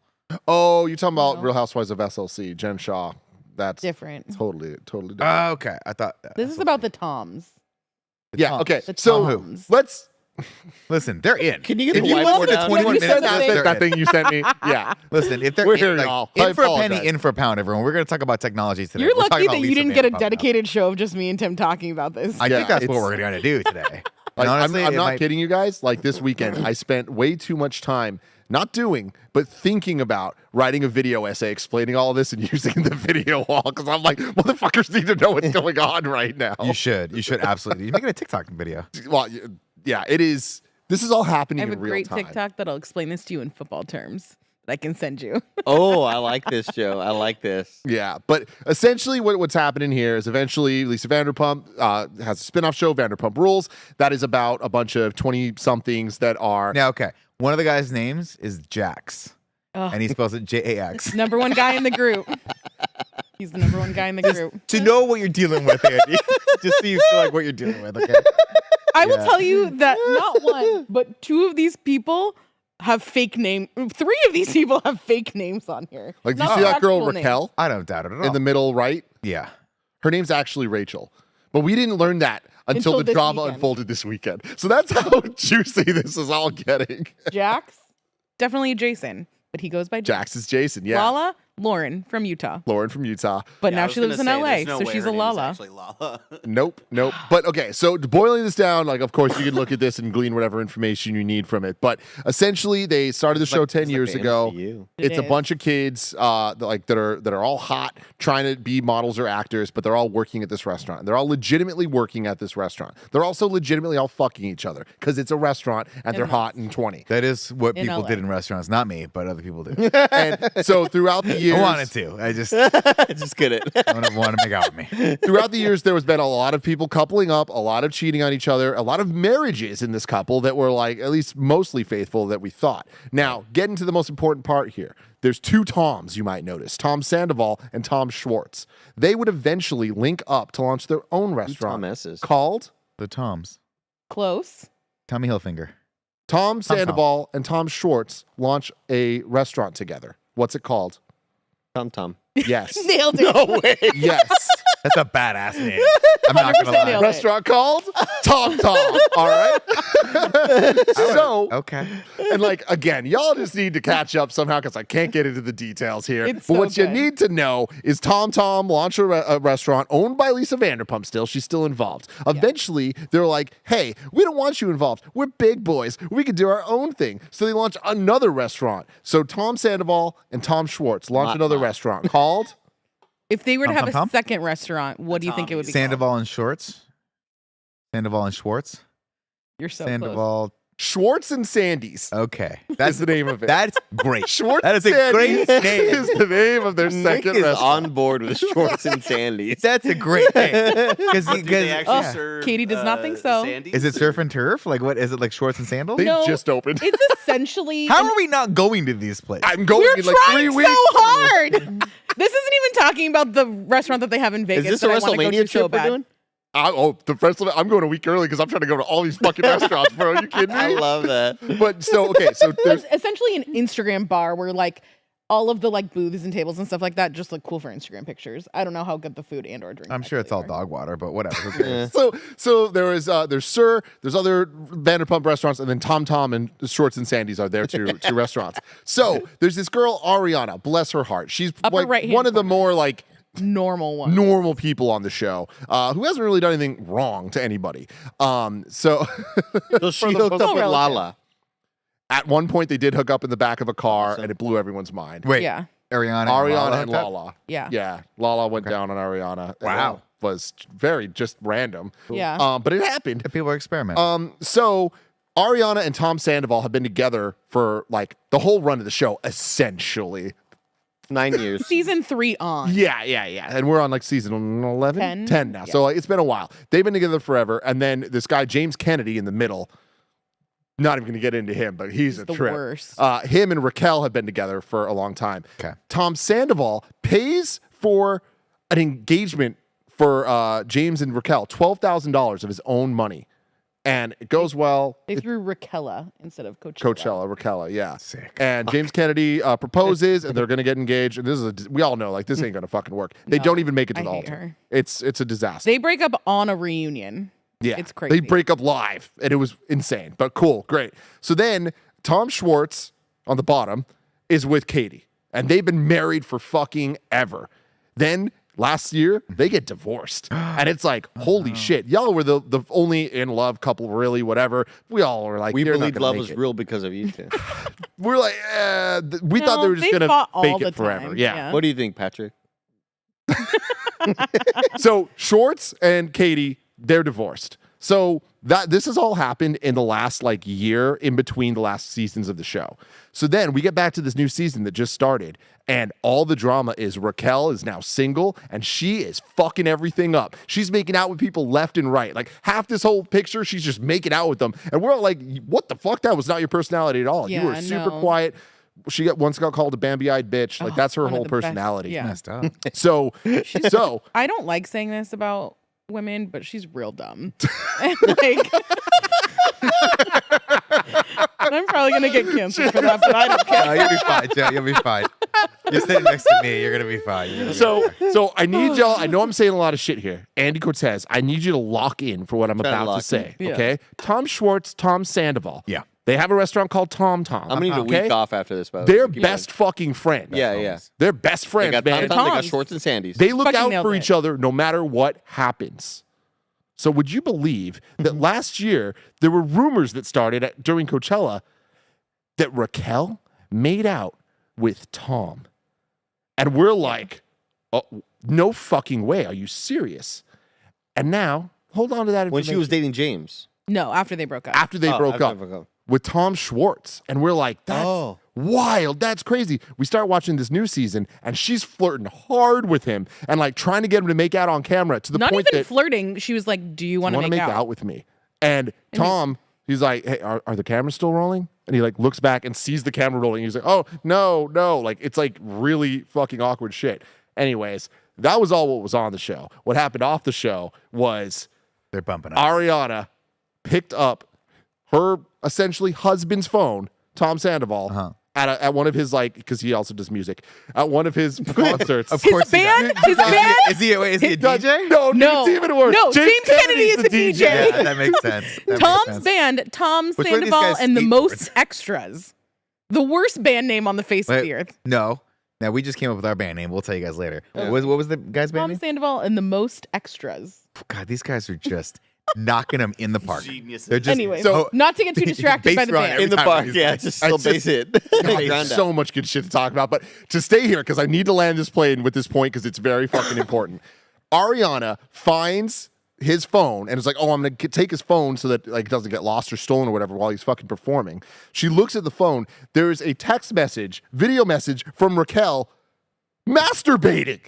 Speaker 2: Oh, you're talking about
Speaker 3: No.
Speaker 2: Real Housewives of SLC, Jen Shaw. That's
Speaker 3: Different.
Speaker 2: totally different.
Speaker 1: Okay. I thought
Speaker 3: This is about the Toms.
Speaker 2: Yeah, okay.
Speaker 3: The
Speaker 2: So
Speaker 3: Toms.
Speaker 2: let's.
Speaker 1: Listen, they're in.
Speaker 4: Can you get
Speaker 2: If
Speaker 4: the
Speaker 2: you
Speaker 4: whiteboard
Speaker 2: want the
Speaker 4: down?
Speaker 1: 21
Speaker 3: You
Speaker 1: minutes,
Speaker 3: said
Speaker 1: they're in.
Speaker 2: That thing you sent me. Yeah.
Speaker 1: Listen, if they're
Speaker 2: We're
Speaker 1: in,
Speaker 2: hearing
Speaker 1: like,
Speaker 2: y'all. I
Speaker 1: in for a penny,
Speaker 2: apologize.
Speaker 1: in for a pound, everyone. We're going to talk about technology today.
Speaker 3: You're
Speaker 1: We're talking
Speaker 3: lucky
Speaker 1: about
Speaker 3: that you
Speaker 1: Lisa
Speaker 3: didn't get a
Speaker 1: Vanderpump now.
Speaker 3: dedicated show of just me and Tim talking about this.
Speaker 1: I
Speaker 2: Yeah,
Speaker 1: think that's what
Speaker 2: it's-
Speaker 1: we're going to do today.
Speaker 2: Like,
Speaker 1: And honestly,
Speaker 2: I'm
Speaker 1: it
Speaker 2: not
Speaker 1: might-
Speaker 2: kidding you guys. Like this weekend, I spent way too much time not doing, but thinking about writing a video essay explaining all of this and using the video wall because I'm like, motherfuckers need to know what's going on right now.
Speaker 1: You should absolutely. You're making a TikTok video.
Speaker 2: Well, yeah, it is. This is all happening
Speaker 3: I have a
Speaker 2: in real
Speaker 3: great
Speaker 2: time.
Speaker 3: TikTok that'll explain this to you in football terms that I can send you.
Speaker 4: Oh, I like this, Joe. I like this.
Speaker 2: Yeah, but essentially what's happening here is eventually Lisa Vanderpump has a spin-off show, Vanderpump Rules, that is about a bunch of 20-somethings that are...
Speaker 1: Now, okay. One of the guys' names is Jax,
Speaker 3: Ugh.
Speaker 1: and he spells it Jax.
Speaker 3: Number one guy in the group. He's the number one guy in the group.
Speaker 1: To know what you're dealing with, Andy. Just so you feel like what you're dealing with, okay?
Speaker 3: I will tell you that not one, but two of these people have fake names. 3 of these people have fake names on here.
Speaker 2: Like, do you
Speaker 3: Not
Speaker 2: see that girl,
Speaker 3: actual
Speaker 2: Raquel,
Speaker 3: names.
Speaker 1: I don't doubt it at all.
Speaker 2: in the middle right?
Speaker 1: Yeah.
Speaker 2: Her name's actually Rachel. But we didn't learn that until the
Speaker 3: this
Speaker 2: drama
Speaker 3: weekend.
Speaker 2: unfolded this weekend. So that's how juicy this is all getting.
Speaker 3: Jax, definitely Jason, but he goes by
Speaker 2: Jax is Jason, yeah.
Speaker 3: Lala, Lauren from Utah.
Speaker 2: Lauren from Utah.
Speaker 3: But
Speaker 6: Yeah, I
Speaker 3: now
Speaker 6: was
Speaker 3: she
Speaker 6: gonna
Speaker 3: lives in
Speaker 6: say,
Speaker 3: LA,
Speaker 6: there's no
Speaker 3: so
Speaker 6: way
Speaker 3: she's
Speaker 6: her
Speaker 3: a
Speaker 6: name is
Speaker 3: Lala.
Speaker 6: actually Lala.
Speaker 2: Nope. But okay, so boiling this down, like, of course, you can look at this and glean whatever information you need from it. But essentially, they started the show 10 years ago.
Speaker 4: MCU.
Speaker 2: It's a
Speaker 3: is.
Speaker 2: bunch of kids that are all hot, trying to be models or actors, but they're all working at this restaurant. They're all legitimately working at this restaurant. They're also legitimately all fucking each other because it's a restaurant and they're hot and 20.
Speaker 1: That is what
Speaker 3: In
Speaker 1: people
Speaker 3: LA.
Speaker 1: did in restaurants. Not me, but other people do.
Speaker 2: And so throughout the years,
Speaker 1: I wanted to. I just
Speaker 4: Just couldn't.
Speaker 1: want to make out with me.
Speaker 2: throughout the years, there has been a lot of people coupling up, a lot of cheating on each other, a lot of marriages in this couple that were like at least mostly faithful that we thought. Now, getting to the most important part here. There's 2 Toms you might notice, Tom Sandoval and Tom Schwartz. They would eventually link up to launch their own restaurant
Speaker 4: Tom S's.
Speaker 2: called
Speaker 1: The Toms.
Speaker 3: Close.
Speaker 1: Tommy Hilfiger.
Speaker 2: Tom Sandoval and Tom Schwartz launch a restaurant together. What's it called?
Speaker 4: Tom.
Speaker 2: Yes.
Speaker 3: Nailed it.
Speaker 4: No way.
Speaker 2: Yes.
Speaker 1: That's a badass name. I'm not gonna
Speaker 3: 100%
Speaker 1: lie.
Speaker 3: nailed it.
Speaker 2: Restaurant called Tom Tom. All right. So,
Speaker 1: Okay.
Speaker 2: and like, again, y'all just need to catch up somehow because I can't get into the details here.
Speaker 3: It's
Speaker 2: But
Speaker 3: so
Speaker 2: what you
Speaker 3: good.
Speaker 2: need to know is Tom Tom launched a restaurant owned by Lisa Vanderpump still. She's still involved. Eventually, they're like, hey, we don't want you involved. We're big boys. We could do our own thing. So they launch another restaurant. So Tom Sandoval and Tom Schwartz launch another restaurant called...
Speaker 3: If they were to
Speaker 1: Tom,
Speaker 3: have
Speaker 1: Tom,
Speaker 3: a
Speaker 1: Tom?
Speaker 3: second restaurant, what do you think it would be?
Speaker 1: Sandoval and Shorts. Sandoval and Schwartz.
Speaker 3: You're so close.
Speaker 1: Sandoval.
Speaker 2: Schwartz and Sandy's.
Speaker 1: Okay.
Speaker 2: That's the name of it.
Speaker 1: That's great.
Speaker 2: Schwartz
Speaker 1: That is a
Speaker 2: Sandy's
Speaker 1: great name.
Speaker 2: is the name of their
Speaker 4: Nick
Speaker 2: second
Speaker 4: is
Speaker 2: restaurant.
Speaker 4: on board with Shorts and Sandy's.
Speaker 1: That's a great name. Because
Speaker 6: Do they actually serve
Speaker 3: Katie does not think so.
Speaker 6: Sandy's?
Speaker 1: is it surf and turf? Like what is it? Like shorts and sandals?
Speaker 2: They
Speaker 3: No.
Speaker 2: just opened.
Speaker 3: It's essentially.
Speaker 1: How are we not going to these places?
Speaker 2: I'm going
Speaker 3: We're
Speaker 2: in like 3
Speaker 3: trying
Speaker 2: weeks.
Speaker 3: so hard. This isn't even talking about the restaurant that they have in Vegas.
Speaker 4: Is this a
Speaker 3: that I wanna go
Speaker 4: WrestleMania
Speaker 3: to so
Speaker 4: trip we're
Speaker 3: bad.
Speaker 4: doing?
Speaker 2: The first one, I'm going a week early because I'm trying to go to all these fucking restaurants, bro. Are you kidding
Speaker 4: I
Speaker 2: me?
Speaker 4: love that.
Speaker 2: But so, okay, so there's
Speaker 3: It's essentially an Instagram bar where like all of the like booths and tables and stuff like that just look cool for Instagram pictures. I don't know how good the food and or drink.
Speaker 1: I'm sure it's all
Speaker 3: actually are.
Speaker 1: dog water, but whatever. Who cares?
Speaker 2: so there's Sir, there's other Vanderpump restaurants, and then Tom Tom and Shorts and Sandy's are there two restaurants. So there's this girl Ariana, bless her heart. She's
Speaker 3: Upper
Speaker 2: like
Speaker 3: right-hand
Speaker 2: one of the
Speaker 3: corner.
Speaker 2: more like
Speaker 3: Normal one.
Speaker 2: normal people on the show who hasn't really done anything wrong to anybody. So
Speaker 4: So she
Speaker 2: the
Speaker 4: hooked
Speaker 2: most
Speaker 4: up with
Speaker 3: relative.
Speaker 4: Lala.
Speaker 2: at one point they did hook up in the back of a car, and it blew everyone's mind.
Speaker 1: Wait.
Speaker 3: Yeah.
Speaker 1: Ariana
Speaker 2: Ariana and
Speaker 1: hooked up?
Speaker 2: Lala.
Speaker 3: Yeah.
Speaker 2: Yeah. Lala went down on Ariana. and
Speaker 1: Wow.
Speaker 2: it was very just random.
Speaker 3: Yeah.
Speaker 2: But it happened.
Speaker 1: People are experimenting.
Speaker 2: So Ariana and Tom Sandoval have been together for like the whole run of the show, essentially.
Speaker 4: 9 years.
Speaker 3: Season 3 on.
Speaker 2: Yeah. And we're on like season 11?
Speaker 3: 10?
Speaker 2: now.
Speaker 3: Yeah.
Speaker 2: So like, it's been a while. They've been together forever. And then this guy, James Kennedy, in the middle. Not even going to get into him, but he's a
Speaker 3: the
Speaker 2: trip.
Speaker 3: worst.
Speaker 2: Him and Raquel have been together for a long time.
Speaker 1: Okay.
Speaker 2: Tom Sandoval pays for an engagement for James and Raquel, $12,000 of his own money. And it goes well.
Speaker 3: They threw Raquella instead of Coachella.
Speaker 2: Raquel, yeah.
Speaker 1: Sick.
Speaker 2: And James Kennedy proposes, and they're going to get engaged. And this is we all know, like, this ain't going to fucking work. They
Speaker 3: No,
Speaker 2: don't even make it to
Speaker 3: I
Speaker 2: the
Speaker 3: hate
Speaker 2: altar.
Speaker 3: her.
Speaker 2: It's a disaster.
Speaker 3: They break up on a reunion.
Speaker 2: Yeah,
Speaker 3: It's crazy.
Speaker 2: They break up live, and it was insane, but cool, great. So then Tom Schwartz on the bottom is with Katie, and they've been married for fucking ever. Then last year they get divorced, and it's like, holy shit, y'all were the only in love couple, really, whatever. We all were like,
Speaker 4: We
Speaker 2: they're not
Speaker 4: believed
Speaker 2: gonna
Speaker 4: love
Speaker 2: make
Speaker 4: was
Speaker 2: it.
Speaker 4: real because of you two.
Speaker 2: We're like, we thought they were just gonna
Speaker 3: fought all
Speaker 2: fake
Speaker 3: the
Speaker 2: it forever.
Speaker 3: time.
Speaker 2: Yeah.
Speaker 4: What do you think, Patrick?
Speaker 2: So Schwartz and Katie, they're divorced. So this has all happened in the last like year in between the last seasons of the show. So then we get back to this new season that just started, and all the drama is Raquel is now single and she is fucking everything up. She's making out with people left and right. Like half this whole picture, she's just making out with them. And we're all like, what the fuck? That was not your personality at all. You were
Speaker 3: Yeah,
Speaker 2: super
Speaker 3: no.
Speaker 2: quiet. She once got called a Bambi-eyed bitch. Like that's her
Speaker 3: one of
Speaker 2: whole
Speaker 3: the best-
Speaker 2: personality.
Speaker 3: yeah.
Speaker 1: Messed up.
Speaker 2: So
Speaker 3: I don't like saying this about women, but she's real dumb. And, like, I'm probably gonna get canceled for that, but I don't care.
Speaker 1: No, you'll be fine, Joe. You'll be fine. You're sitting next to me. You're gonna be fine.
Speaker 2: So I need y'all. I know I'm saying a lot of shit here. Andy Cortez, I need you to lock in for what I'm
Speaker 4: Try to
Speaker 2: about to
Speaker 4: lock
Speaker 2: say.
Speaker 3: in. Yeah.
Speaker 2: Okay, Tom Schwartz, Tom Sandoval.
Speaker 1: Yeah.
Speaker 2: They have a restaurant called Tom Tom.
Speaker 4: I'm gonna need a
Speaker 2: okay?
Speaker 4: week off after this. By the way.
Speaker 2: They're
Speaker 4: Keep
Speaker 2: best fucking friends.
Speaker 4: going. Yeah.
Speaker 2: They're best
Speaker 4: They
Speaker 2: friends,
Speaker 4: got
Speaker 2: man.
Speaker 4: Tom, they got
Speaker 3: Toms.
Speaker 4: Schwartz and Sandy's.
Speaker 2: They look
Speaker 3: Fucking
Speaker 2: out
Speaker 3: nailed
Speaker 2: for
Speaker 3: it.
Speaker 2: each other no matter what happens. So would you believe that last year there were rumors that started during Coachella that Raquel made out with Tom? And we're like, oh, no fucking way. Are you serious? And now, hold on to that
Speaker 4: when she was dating James.
Speaker 3: No, after they broke up.
Speaker 2: after they broke
Speaker 4: after
Speaker 2: up
Speaker 4: they broke up.
Speaker 2: with Tom Schwartz. And we're like, that's
Speaker 4: Oh.
Speaker 2: wild. That's crazy. We start watching this new season and she's flirting hard with him and like trying to get him to make out on camera to the
Speaker 3: Not
Speaker 2: point
Speaker 3: even
Speaker 2: that
Speaker 3: flirting. She was like, "Do you want to
Speaker 2: wanna
Speaker 3: make
Speaker 2: make out with me?" And Tom, he's like, "Hey, are the cameras still rolling?" And he like looks back and sees the camera rolling. He's like, "Oh, no. Like it's like really fucking awkward shit." Anyways, that was all what was on the show. What happened off the show was
Speaker 1: They're bumping up.
Speaker 2: Ariana picked up her essentially husband's phone, Tom Sandoval, at one of his because he also does music at one of his concerts.
Speaker 1: Of
Speaker 3: His
Speaker 1: course he
Speaker 3: band?
Speaker 1: does.
Speaker 3: His band?
Speaker 1: Is he a DJ?
Speaker 2: No,
Speaker 3: No.
Speaker 2: it's even worse.
Speaker 3: No, James Kennedy is the DJ.
Speaker 1: Yeah, that makes sense. That makes
Speaker 3: Tom's
Speaker 1: sense.
Speaker 3: band, Tom
Speaker 1: Which one of these
Speaker 3: Sandoval,
Speaker 1: guys
Speaker 3: and the
Speaker 1: skateboards?
Speaker 3: Most Extras. The worst band name on the face of
Speaker 1: Wait,
Speaker 3: the earth.
Speaker 1: No. Now we just came up with our band name. We'll tell you guys later. What was the guy's band
Speaker 3: Tom
Speaker 1: name?
Speaker 3: Sandoval and the Most Extras.
Speaker 1: God, these guys are just knocking them in the park.
Speaker 6: Geniuses.
Speaker 1: They're just
Speaker 3: Anyway,
Speaker 1: so
Speaker 3: not to get too distracted by
Speaker 1: Based
Speaker 3: the
Speaker 1: on
Speaker 3: band.
Speaker 1: every
Speaker 4: In the
Speaker 1: time
Speaker 4: park,
Speaker 1: he's
Speaker 4: yeah,
Speaker 1: like-
Speaker 4: just still
Speaker 2: It's
Speaker 4: base it.
Speaker 2: There's
Speaker 4: Ground
Speaker 2: so
Speaker 4: out.
Speaker 2: much good shit to talk about, but to stay here because I need to land this plane with this point because it's very fucking important. Ariana finds his phone and is like, "Oh, I'm gonna take his phone so that like it doesn't get lost or stolen or whatever while he's fucking performing." She looks at the phone. There is a text message, video message from Raquel, masturbating.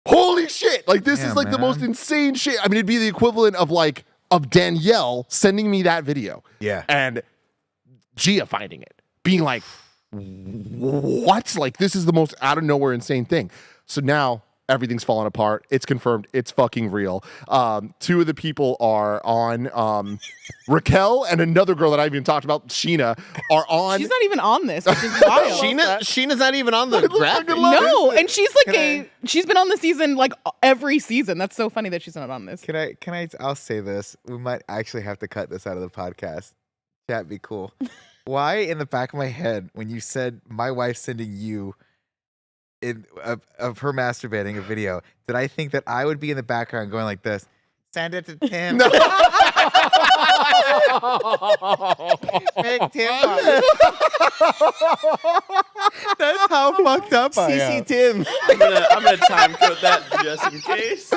Speaker 2: Holy shit! Like this
Speaker 1: Yeah,
Speaker 2: is like the most
Speaker 1: man.
Speaker 2: insane shit. I mean, it'd be the equivalent of Danielle sending me that video.
Speaker 1: Yeah.
Speaker 2: And Gia finding it, being like, what? Like, this is the most out of nowhere insane thing. So now everything's falling apart. It's confirmed. It's fucking real. Two of the people are on Raquel and another girl that I even talked about, Sheena, are on.
Speaker 3: She's not even on this, which is wild.
Speaker 4: Sheena's not even on the graphic.
Speaker 3: No, and she's like she's been on the season like every season. That's so funny that she's not on this.
Speaker 1: I'll say this. We might actually have to cut this out of the podcast. That'd be cool. Why in the back of my head when you said my wife sending you of her masturbating a video, did I think that I would be in the background going like this? Send it to Tim.
Speaker 2: No.
Speaker 1: Make Tim up. That's how fucked up I am.
Speaker 4: CC Tim.
Speaker 6: I'm gonna time code that just in case.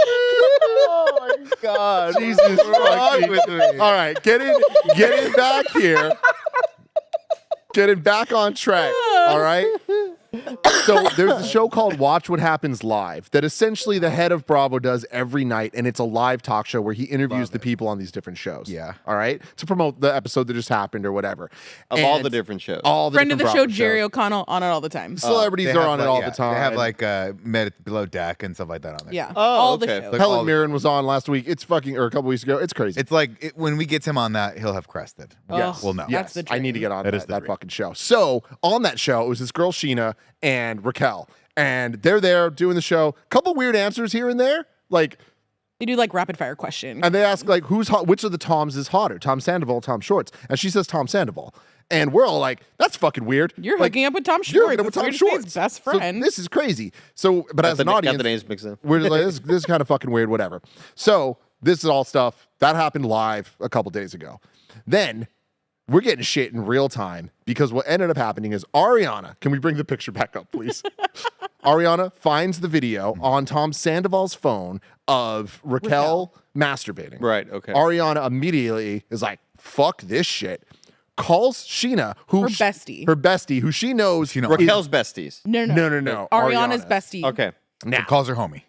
Speaker 1: Oh my God.
Speaker 2: Jesus
Speaker 1: What's wrong
Speaker 2: fucking-
Speaker 1: with me?
Speaker 2: All right, getting back here. Getting back on track. All right. So there's a show called Watch What Happens Live that essentially the head of Bravo does every night, and it's a live talk show where he interviews the people on these different shows.
Speaker 1: Yeah.
Speaker 2: All right. To promote the episode that just happened or whatever.
Speaker 4: Of all
Speaker 2: And
Speaker 4: the different shows.
Speaker 2: all the
Speaker 3: Friend of the
Speaker 2: different
Speaker 3: show,
Speaker 2: Bravo
Speaker 3: Jerry
Speaker 2: shows.
Speaker 3: O'Connell, on it all the time.
Speaker 2: Celebrities
Speaker 1: They
Speaker 2: are
Speaker 1: have,
Speaker 2: on it
Speaker 1: like,
Speaker 2: all
Speaker 1: yeah,
Speaker 2: the time.
Speaker 1: They have
Speaker 2: and
Speaker 1: like Med Below Deck and stuff like that on there.
Speaker 3: Yeah,
Speaker 4: Oh,
Speaker 3: all the
Speaker 4: okay.
Speaker 3: shows.
Speaker 1: Like,
Speaker 2: Helen
Speaker 1: all-
Speaker 2: Mirren was on last week. It's fucking, or a couple weeks ago. It's crazy.
Speaker 1: It's like when we get him on that, he'll have crested.
Speaker 2: Yes.
Speaker 1: We'll know.
Speaker 3: That's the
Speaker 2: I need to
Speaker 3: dream.
Speaker 2: get on
Speaker 1: That
Speaker 2: that,
Speaker 1: is the
Speaker 2: that
Speaker 1: dream.
Speaker 2: fucking show. So on that show, it was this girl Sheena and Raquel, and they're there doing the show. Couple weird answers here and there, like,
Speaker 3: They do like rapid fire question.
Speaker 2: and they ask like, who's hot? Which of the Toms is hotter, Tom Sandoval, Tom Schwartz? And she says Tom Sandoval, and we're all like, that's fucking weird.
Speaker 3: You're
Speaker 2: like,
Speaker 3: hooking up with Tom
Speaker 2: you're
Speaker 3: Schwartz.
Speaker 2: hooking up with
Speaker 3: That's
Speaker 2: Tom
Speaker 3: weird to say his
Speaker 2: Schwartz,
Speaker 3: best
Speaker 2: So
Speaker 3: friend.
Speaker 2: this is crazy. So, but as an audience,
Speaker 4: got the names mixed up.
Speaker 2: we're like, this is kind of fucking weird, whatever. So this is all stuff that happened live a couple days ago. Then we're getting shit in real time because what ended up happening is Ariana, can we bring the picture back up, please? Ariana finds the video on Tom Sandoval's phone of Raquel masturbating.
Speaker 4: Right, okay.
Speaker 2: Ariana immediately is like, fuck this shit. Calls Sheena, who
Speaker 3: Her bestie.
Speaker 2: her bestie, who she knows.
Speaker 1: She knows.
Speaker 4: Raquel's besties.
Speaker 3: no.
Speaker 2: No.
Speaker 3: Ariana's
Speaker 2: Ariana's.
Speaker 3: bestie.
Speaker 4: Okay.
Speaker 2: Now,
Speaker 1: Calls her homie.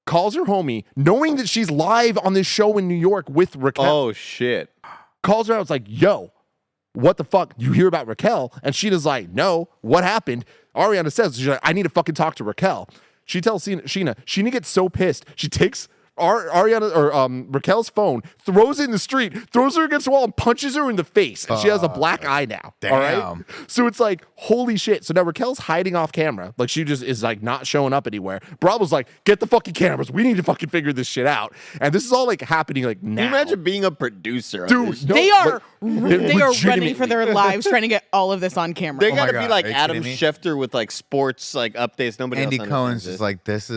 Speaker 2: calls her homie, knowing that she's live on this show in New York with Raquel.
Speaker 4: Oh, shit.
Speaker 2: Calls her out, it's like, yo, what the fuck? You hear about Raquel? And Sheena's like, no, what happened? Ariana says, she's like, I need to fucking talk to Raquel. She tells Sheena. Sheena gets so pissed. She takes Ariana or Raquel's phone, throws it in the street, throws her against the wall, and punches her in the face. And she has a black eye now.
Speaker 1: Damn.
Speaker 2: All right. So it's like, holy shit. So now Raquel's hiding off camera. Like, she just is like not showing up anywhere. Bravo's like, get the fucking cameras. We need to fucking figure this shit out. And this is all like happening like now.
Speaker 4: Can you imagine being a producer?
Speaker 2: Dude, no,
Speaker 3: They are
Speaker 2: legitimately.
Speaker 3: running for their lives trying to get all of this on camera.
Speaker 4: They
Speaker 1: my
Speaker 4: gotta
Speaker 1: God,
Speaker 4: be like
Speaker 1: are you
Speaker 4: Adam
Speaker 1: kidding me?
Speaker 4: Schefter with like sports like updates. Nobody
Speaker 1: Andy
Speaker 4: else
Speaker 1: Cohen's
Speaker 4: understands
Speaker 1: just
Speaker 4: it.
Speaker 1: like, this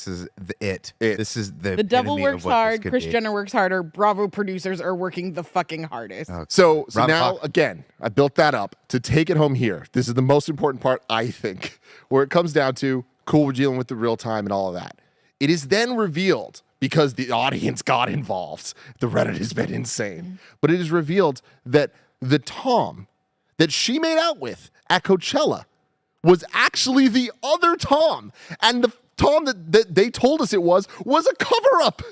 Speaker 1: is it. This is
Speaker 3: The devil
Speaker 1: epitome
Speaker 3: works
Speaker 1: of what this
Speaker 3: hard.
Speaker 1: could
Speaker 3: Kris
Speaker 1: be.
Speaker 3: Jenner works harder. Bravo producers are working the fucking hardest.
Speaker 2: So
Speaker 1: Rob
Speaker 2: now,
Speaker 1: Fox.
Speaker 2: again, I built that up to take it home here. This is the most important part, I think, where it comes down to, cool, we're dealing with the real time and all of that. It is then revealed, because the audience got involved. The Reddit has been insane. But it is revealed that the Tom that she made out with at Coachella was actually the other Tom. And the Tom that they told us it was a cover-up.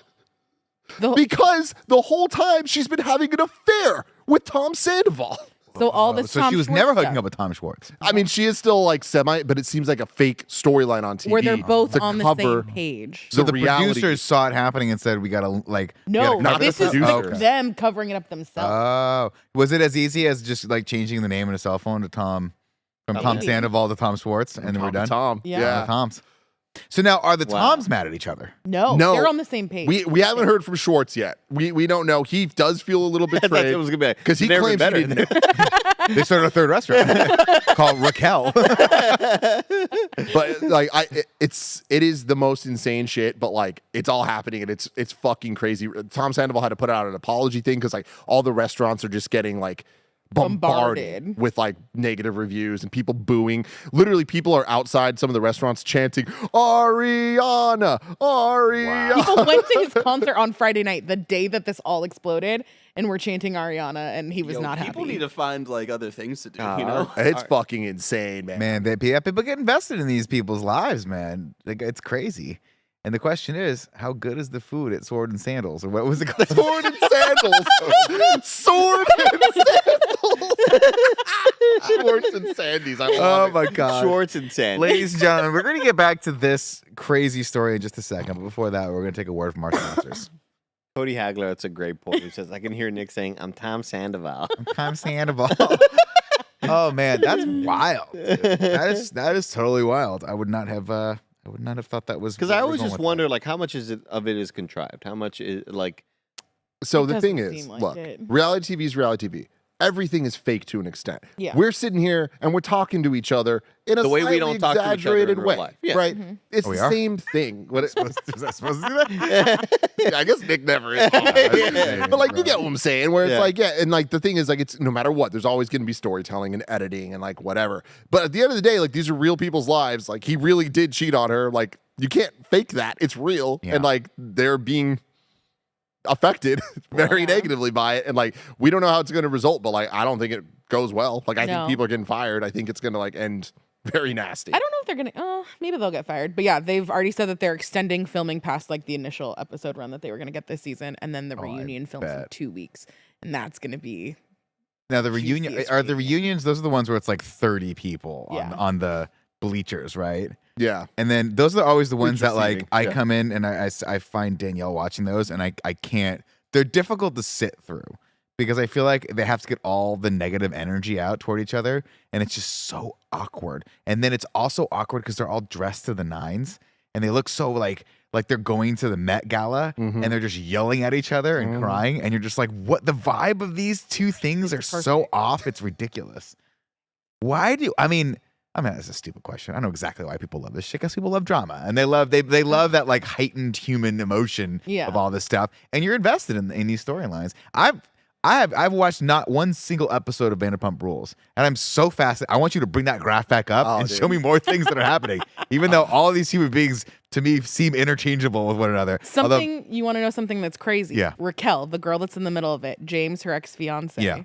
Speaker 2: Because the whole time she's been having an affair with Tom Sandoval.
Speaker 3: So all this
Speaker 1: So
Speaker 3: Tom
Speaker 1: she was
Speaker 3: Schwartz
Speaker 1: never hooking
Speaker 3: stuff,
Speaker 1: up with Tom Schwartz.
Speaker 2: I mean, she is still like semi, but it seems like a fake storyline on TV.
Speaker 3: where they're both
Speaker 2: to
Speaker 3: on the
Speaker 2: cover
Speaker 3: same page.
Speaker 1: So the
Speaker 2: reality.
Speaker 1: producers saw it happening and said, "We gotta like."
Speaker 3: No,
Speaker 2: not
Speaker 3: this
Speaker 2: the
Speaker 3: is
Speaker 2: producers.
Speaker 3: them covering it up themselves.
Speaker 1: Oh, was it as easy as just like changing the name in a cell phone to Tom, from Tom
Speaker 3: Maybe.
Speaker 1: Sandoval to Tom Schwartz, and then we're done?
Speaker 2: Tom.
Speaker 3: Yeah.
Speaker 1: The Toms. So now, are the
Speaker 4: Wow.
Speaker 1: Toms mad at each other?
Speaker 3: no,
Speaker 2: No.
Speaker 3: they're on the same page.
Speaker 2: We haven't heard from Schwartz yet. We don't know. He does feel a little
Speaker 4: I thought
Speaker 2: betrayed
Speaker 4: it was gonna be like,
Speaker 2: because he
Speaker 4: never
Speaker 2: claims
Speaker 4: been
Speaker 2: he
Speaker 4: better.
Speaker 2: didn't know.
Speaker 1: They started a third restaurant called Raquel.
Speaker 2: But like, it is the most insane shit. But like, it's all happening and it's fucking crazy. Tom Sandoval had to put out an apology thing because like all the restaurants are just getting like bombarded with like negative reviews and people booing. Literally, people are outside some of the restaurants chanting Ariana.
Speaker 3: People went to his concert on Friday night, the day that this all exploded, and were chanting Ariana, and he was not happy.
Speaker 6: People need to find like other things to do. You know,
Speaker 2: It's fucking insane, man.
Speaker 1: Man, people get invested in these people's lives, man. Like, it's crazy. And the question is, how good is the food at Sword and Sandals? Or what was it called?
Speaker 2: Sword and sandals. Sword and sandals. Schwartz and Sandy's. I
Speaker 1: Oh
Speaker 2: love it.
Speaker 1: my God.
Speaker 4: Schwartz and Sand.
Speaker 1: Ladies and gentlemen, we're going to get back to this crazy story in just a second. But before that, we're going to take a word from our sponsors.
Speaker 4: Cody Hagler, it's a great point. He says, I can hear Nick saying, I'm Tom Sandoval.
Speaker 1: Tom Sandoval. Oh man, that's wild. Dude. That is totally wild. I would not have thought that was
Speaker 4: Because
Speaker 1: where
Speaker 4: I
Speaker 1: we're
Speaker 4: always
Speaker 1: going
Speaker 4: just
Speaker 1: with
Speaker 4: wonder, like, how much of it is contrived? How much is, like...
Speaker 2: So
Speaker 3: It
Speaker 2: the thing
Speaker 3: doesn't
Speaker 2: is,
Speaker 3: seem like
Speaker 2: look,
Speaker 3: it.
Speaker 2: reality TV is reality TV. Everything is fake to an extent.
Speaker 3: Yeah.
Speaker 2: We're sitting here and we're talking to each other in a
Speaker 4: The way we
Speaker 2: slightly
Speaker 4: don't talk to each other in
Speaker 2: exaggerated
Speaker 4: real
Speaker 2: way,
Speaker 4: life. Yeah.
Speaker 2: right?
Speaker 3: Mm-hmm.
Speaker 2: It's
Speaker 1: Oh, we
Speaker 2: the
Speaker 1: are?
Speaker 2: same thing. What it,
Speaker 1: Was I supposed to do that?
Speaker 2: I guess Nick never is.
Speaker 1: Yeah.
Speaker 2: But like, you get what I'm saying, where it's
Speaker 4: Yeah.
Speaker 2: like, yeah, and like the thing is, like, it's no matter what, there's always going to be storytelling and editing and like whatever. But at the end of the day, like, these are real people's lives. Like, he really did cheat on her. Like, you can't fake that. It's real,
Speaker 1: Yeah.
Speaker 2: and like they're being affected very
Speaker 3: Yeah.
Speaker 2: negatively by it. And like, we don't know how it's going to result, but like, I don't think it goes well. Like, I
Speaker 3: No.
Speaker 2: think people are getting fired. I think it's going to like end very nasty.
Speaker 3: I don't know if they're gonna. Maybe they'll get fired. But yeah, they've already said that they're extending filming past like the initial episode run that they were gonna get this season, and then the reunion films in
Speaker 1: bet.
Speaker 3: 2 weeks, and that's gonna be.
Speaker 1: Now the reunion
Speaker 3: Juiciest
Speaker 1: are the
Speaker 3: reunion.
Speaker 1: reunions. Those are the ones where it's like 30 people
Speaker 3: Yeah.
Speaker 1: on the bleachers, right?
Speaker 2: Yeah.
Speaker 1: And then those are always the ones
Speaker 2: Bleacher
Speaker 1: that like
Speaker 2: seating,
Speaker 1: I
Speaker 2: yeah.
Speaker 1: come in and I find Danielle watching those and I can't. They're difficult to sit through because I feel like they have to get all the negative energy out toward each other, and it's just so awkward. And then it's also awkward because they're all dressed to the nines and they look so like they're going to the Met Gala
Speaker 2: Mhm.
Speaker 1: and they're just yelling at each other and
Speaker 2: Mhm.
Speaker 1: crying, and you're just like, what? The vibe of these two things are
Speaker 3: It's
Speaker 1: so
Speaker 3: perfect.
Speaker 1: off. It's ridiculous. Why do I mean? That's a stupid question. I know exactly why people love this shit because people love drama and they love that like heightened human emotion
Speaker 3: Yeah.
Speaker 1: of all this stuff. And you're invested in these storylines. I've watched not one single episode of Vanderpump Rules, and I'm so fascinated. I want you to bring that graph back up
Speaker 2: Oh,
Speaker 1: and
Speaker 2: dude.
Speaker 1: show me more things that are happening, even though all of these human beings to me seem interchangeable with one another. Although-
Speaker 3: Something you want to know something that's crazy.
Speaker 1: Yeah.
Speaker 3: Raquel, the girl that's in the middle of it, James, her ex-fiance.
Speaker 1: Yeah.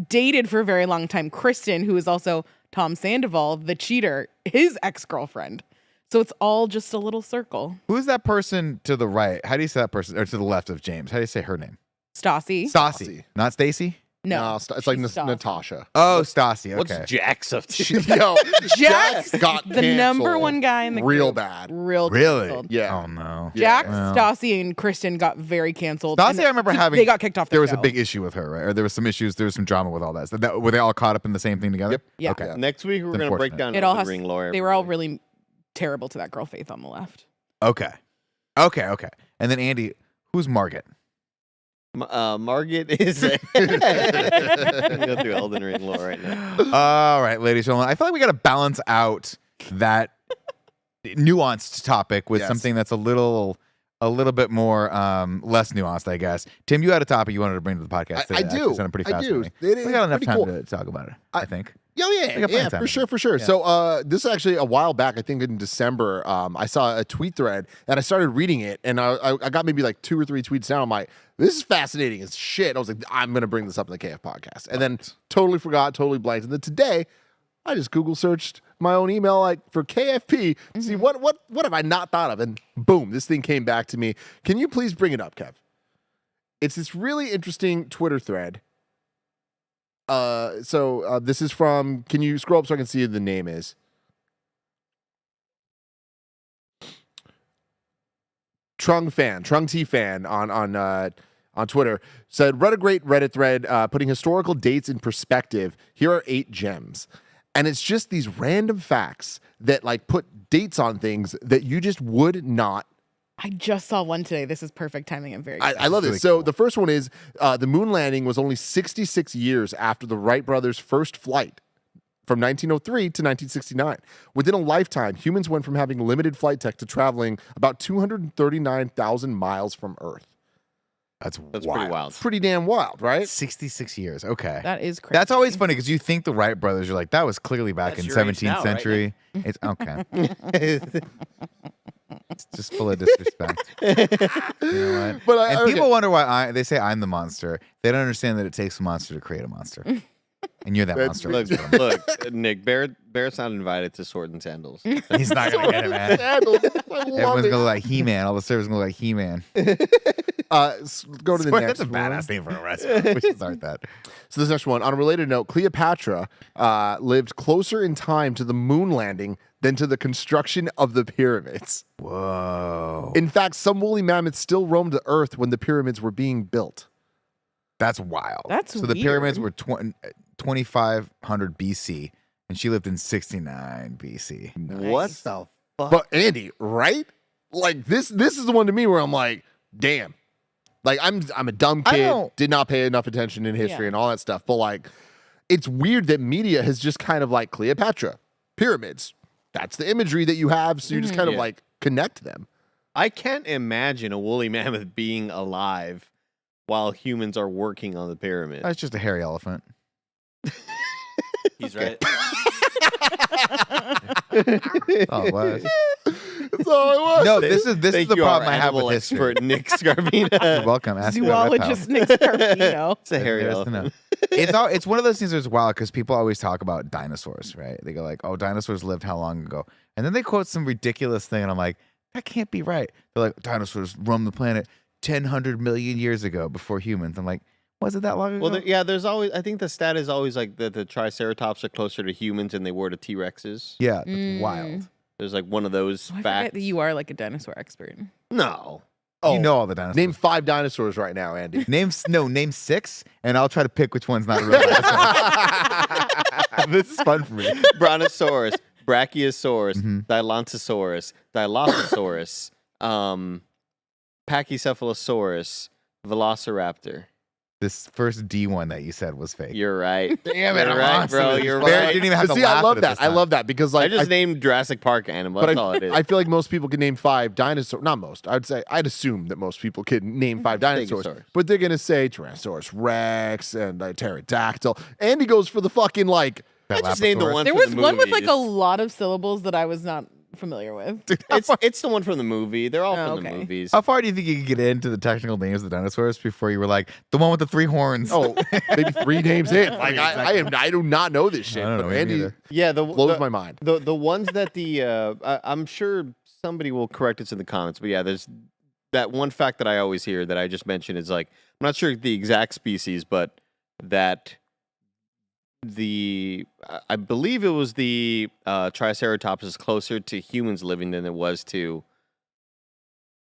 Speaker 3: Dated for a very long time Kristen, who is also Tom Sandoval, the cheater, his ex-girlfriend. So it's all just a little circle.
Speaker 1: who's that person to the right? How do you say that person, or to the left of James? How do you say her name?
Speaker 3: Stassi.
Speaker 1: Stassi, not Stacy.
Speaker 3: No,
Speaker 2: it's like
Speaker 3: she's Stassi.
Speaker 2: Natasha.
Speaker 1: Oh, Stassi. Okay.
Speaker 4: What's Jax up to?
Speaker 2: Yo,
Speaker 3: Jax,
Speaker 2: got
Speaker 3: the number
Speaker 2: canceled
Speaker 3: one guy in the
Speaker 2: real
Speaker 3: group.
Speaker 2: bad.
Speaker 3: Real
Speaker 1: Really?
Speaker 3: canceled.
Speaker 2: Yeah.
Speaker 1: Oh no.
Speaker 3: Jax,
Speaker 1: Well.
Speaker 3: Stassi, and Kristen got very canceled.
Speaker 1: Stassi,
Speaker 3: and
Speaker 1: I remember having.
Speaker 3: They got kicked off the
Speaker 1: There was
Speaker 3: show.
Speaker 1: a big issue with her, right? Or there was some issues. There was some drama with all that. So were they all caught up in the same thing together?
Speaker 2: Yep.
Speaker 3: Yeah.
Speaker 1: Okay.
Speaker 4: Next week we're
Speaker 1: It's
Speaker 4: gonna break
Speaker 1: unfortunate.
Speaker 4: down
Speaker 3: It all
Speaker 4: the
Speaker 3: has.
Speaker 4: ring lore.
Speaker 3: They were all really terrible to that girl Faith on the left.
Speaker 1: Okay. Okay. And then Andy, who's Margaret?
Speaker 4: Margaret is. Go through Elden Ring lore right now.
Speaker 1: All right, ladies and gentlemen. I feel like we got to balance out that nuanced topic with
Speaker 2: Yes.
Speaker 1: something that's a little bit more less nuanced, I guess. Tim, you had a topic you wanted to bring to the podcast.
Speaker 2: I
Speaker 1: today.
Speaker 2: do.
Speaker 1: Actually sounded pretty
Speaker 2: I do.
Speaker 1: fascinating. We got enough
Speaker 2: Pretty
Speaker 1: time
Speaker 2: cool.
Speaker 1: to talk about it, I think.
Speaker 2: Oh
Speaker 1: We
Speaker 2: yeah,
Speaker 1: got plenty
Speaker 2: yeah,
Speaker 1: of time
Speaker 2: for
Speaker 1: to
Speaker 2: sure,
Speaker 1: do
Speaker 2: for sure.
Speaker 1: Yeah.
Speaker 2: So this is actually a while back. I think in December, I saw a tweet thread and I started reading it, and I got maybe like 2 or 3 tweets down. I'm like, this is fascinating as shit. I was like, I'm gonna bring this up in the KF podcast, and then totally forgot, totally blanked. And then today, I just Google searched my own email like for KFP to see what have I not thought of, and boom, this thing came back to me. Can you please bring it up, Kev? It's this really interesting Twitter thread. So this is from, can you scroll up so I can see who the name is? Trung T fan on Twitter said, read a great Reddit thread putting historical dates in perspective. Here are 8 gems. And it's just these random facts that like put dates on things that you just would not.
Speaker 3: I just saw one today. This is perfect timing. I'm very
Speaker 2: I
Speaker 3: excited.
Speaker 2: love this.
Speaker 1: really
Speaker 2: So
Speaker 1: cool.
Speaker 2: the first one is the moon landing was only 66 years after the Wright brothers' first flight from 1903 to 1969. Within a lifetime, humans went from having limited flight tech to traveling about 239,000 miles from Earth.
Speaker 4: That's pretty wild.
Speaker 2: Pretty damn wild, right?
Speaker 1: 66 years. Okay.
Speaker 3: That is crazy.
Speaker 1: That's always funny because you think the Wright brothers, you're like, that was clearly back
Speaker 6: That's
Speaker 1: in
Speaker 6: your age
Speaker 1: 17th
Speaker 6: now, right,
Speaker 1: century. It's okay. It's just full of disrespect. You know what?
Speaker 2: But
Speaker 1: And
Speaker 2: okay.
Speaker 1: people wonder why they say I'm the monster. They don't understand that it takes a monster to create a monster. And you're that
Speaker 2: That's-
Speaker 1: monster.
Speaker 4: Look, Nick, Barrett's not invited to Sword and Sandals.
Speaker 1: He's not gonna get it, man.
Speaker 2: Sandals. I love
Speaker 1: Everyone's
Speaker 2: it.
Speaker 1: gonna look like He-Man. All the servers gonna look like He-Man.
Speaker 2: Go to the next
Speaker 1: That's a
Speaker 2: one.
Speaker 1: badass name for a restaurant. We should start that.
Speaker 2: So this next one, on a related note, Cleopatra lived closer in time to the moon landing than to the construction of the pyramids.
Speaker 1: Whoa.
Speaker 2: In fact, some woolly mammoths still roamed the earth when the pyramids were being built.
Speaker 1: That's wild.
Speaker 3: That's
Speaker 1: so the pyramids
Speaker 3: weird.
Speaker 1: were 2500 BC, and she lived in 69 BC.
Speaker 4: What the fuck?
Speaker 2: But Andy, right? Like this is the one to me where I'm like, damn. Like I'm a dumb
Speaker 1: I
Speaker 2: kid,
Speaker 1: don't-
Speaker 2: did not pay enough attention in history
Speaker 3: Yeah.
Speaker 2: and all that stuff. But like, it's weird that media has just kind of like Cleopatra, pyramids. That's the imagery that you have, so you just kind of
Speaker 4: Yeah.
Speaker 2: like connect them.
Speaker 4: I can't imagine a woolly mammoth being alive while humans are working on the pyramid.
Speaker 1: That's just a hairy elephant.
Speaker 6: He's right.
Speaker 1: Oh, it was.
Speaker 2: That's all it was.
Speaker 1: No, this is
Speaker 4: Thank
Speaker 1: the
Speaker 4: you,
Speaker 1: problem
Speaker 4: our
Speaker 1: I have with
Speaker 4: animal
Speaker 1: history.
Speaker 4: expert, Nick Scarpina.
Speaker 1: You're welcome. Ask me about
Speaker 3: Zoologist Nick Scarpino.
Speaker 4: It's a hairy
Speaker 1: There's to
Speaker 4: elephant.
Speaker 1: know. It's one of those things that's wild because people always talk about dinosaurs, right? They go like, "Oh, dinosaurs lived how long ago?" And then they quote some ridiculous thing, and I'm like, "That can't be right." They're like, "Dinosaurs roamed the planet 1,000 million years ago before humans." I'm like, "Was it that long ago?"
Speaker 4: Well, there's always. I think the stat is always like that the Triceratops are closer to humans than they were to T Rexes.
Speaker 1: yeah, that's wild.
Speaker 4: There's like one of those
Speaker 3: I forget
Speaker 4: facts.
Speaker 3: that you are like a dinosaur expert.
Speaker 4: No.
Speaker 1: You know all the dinosaurs.
Speaker 2: Name 5 dinosaurs right now, Andy.
Speaker 1: Name 6, and I'll try to pick which one's not a real dinosaur. This is fun for me.
Speaker 4: Brontosaurus, Brachiosaurus,
Speaker 1: Mhm.
Speaker 4: Dilontosaurus, Dilophosaurus, Pachycephalosaurus, Velociraptor.
Speaker 1: This first D one that you said was fake.
Speaker 4: You're right.
Speaker 1: Damn it,
Speaker 4: You're
Speaker 1: I'm
Speaker 4: right,
Speaker 1: on
Speaker 4: bro.
Speaker 1: to it.
Speaker 4: You're
Speaker 1: Barrett
Speaker 4: right.
Speaker 1: didn't even have
Speaker 2: But
Speaker 1: to
Speaker 2: see, I
Speaker 1: laugh
Speaker 2: love
Speaker 1: at it
Speaker 2: that.
Speaker 1: this
Speaker 2: I
Speaker 1: time.
Speaker 2: love that because like
Speaker 4: I just named Jurassic Park animal.
Speaker 2: but
Speaker 4: That's all it is.
Speaker 2: I feel like most people can name 5 dinosaurs. Not most. I'd assume that most people can name 5 dinosaurs.
Speaker 4: Stegosaurus.
Speaker 2: But they're gonna say Tyrannosaurus Rex and pterodactyl. Andy goes for the fucking like.
Speaker 4: I just named the
Speaker 1: Dilophosaurus.
Speaker 4: one
Speaker 3: There
Speaker 4: from
Speaker 3: was
Speaker 4: the
Speaker 3: one with like a
Speaker 4: movies.
Speaker 3: lot of syllables that I was not familiar with.
Speaker 4: It's the one from the movie. They're all
Speaker 3: Oh,
Speaker 4: from the
Speaker 3: okay.
Speaker 4: movies.
Speaker 1: How far do you think you could get into the technical names of the dinosaurs before you were like the one with the 3 horns?
Speaker 2: Oh, maybe 3 names in. Like I do not know this shit.
Speaker 1: I don't
Speaker 2: but
Speaker 1: know, me
Speaker 2: Andy
Speaker 1: neither.
Speaker 4: Yeah,
Speaker 2: blows my mind.
Speaker 4: The ones that I'm sure somebody will correct us in the comments, but yeah, there's that one fact that I always hear that I just mentioned is like I'm not sure the exact species, but that I believe it was the Triceratops is closer to humans living than it was to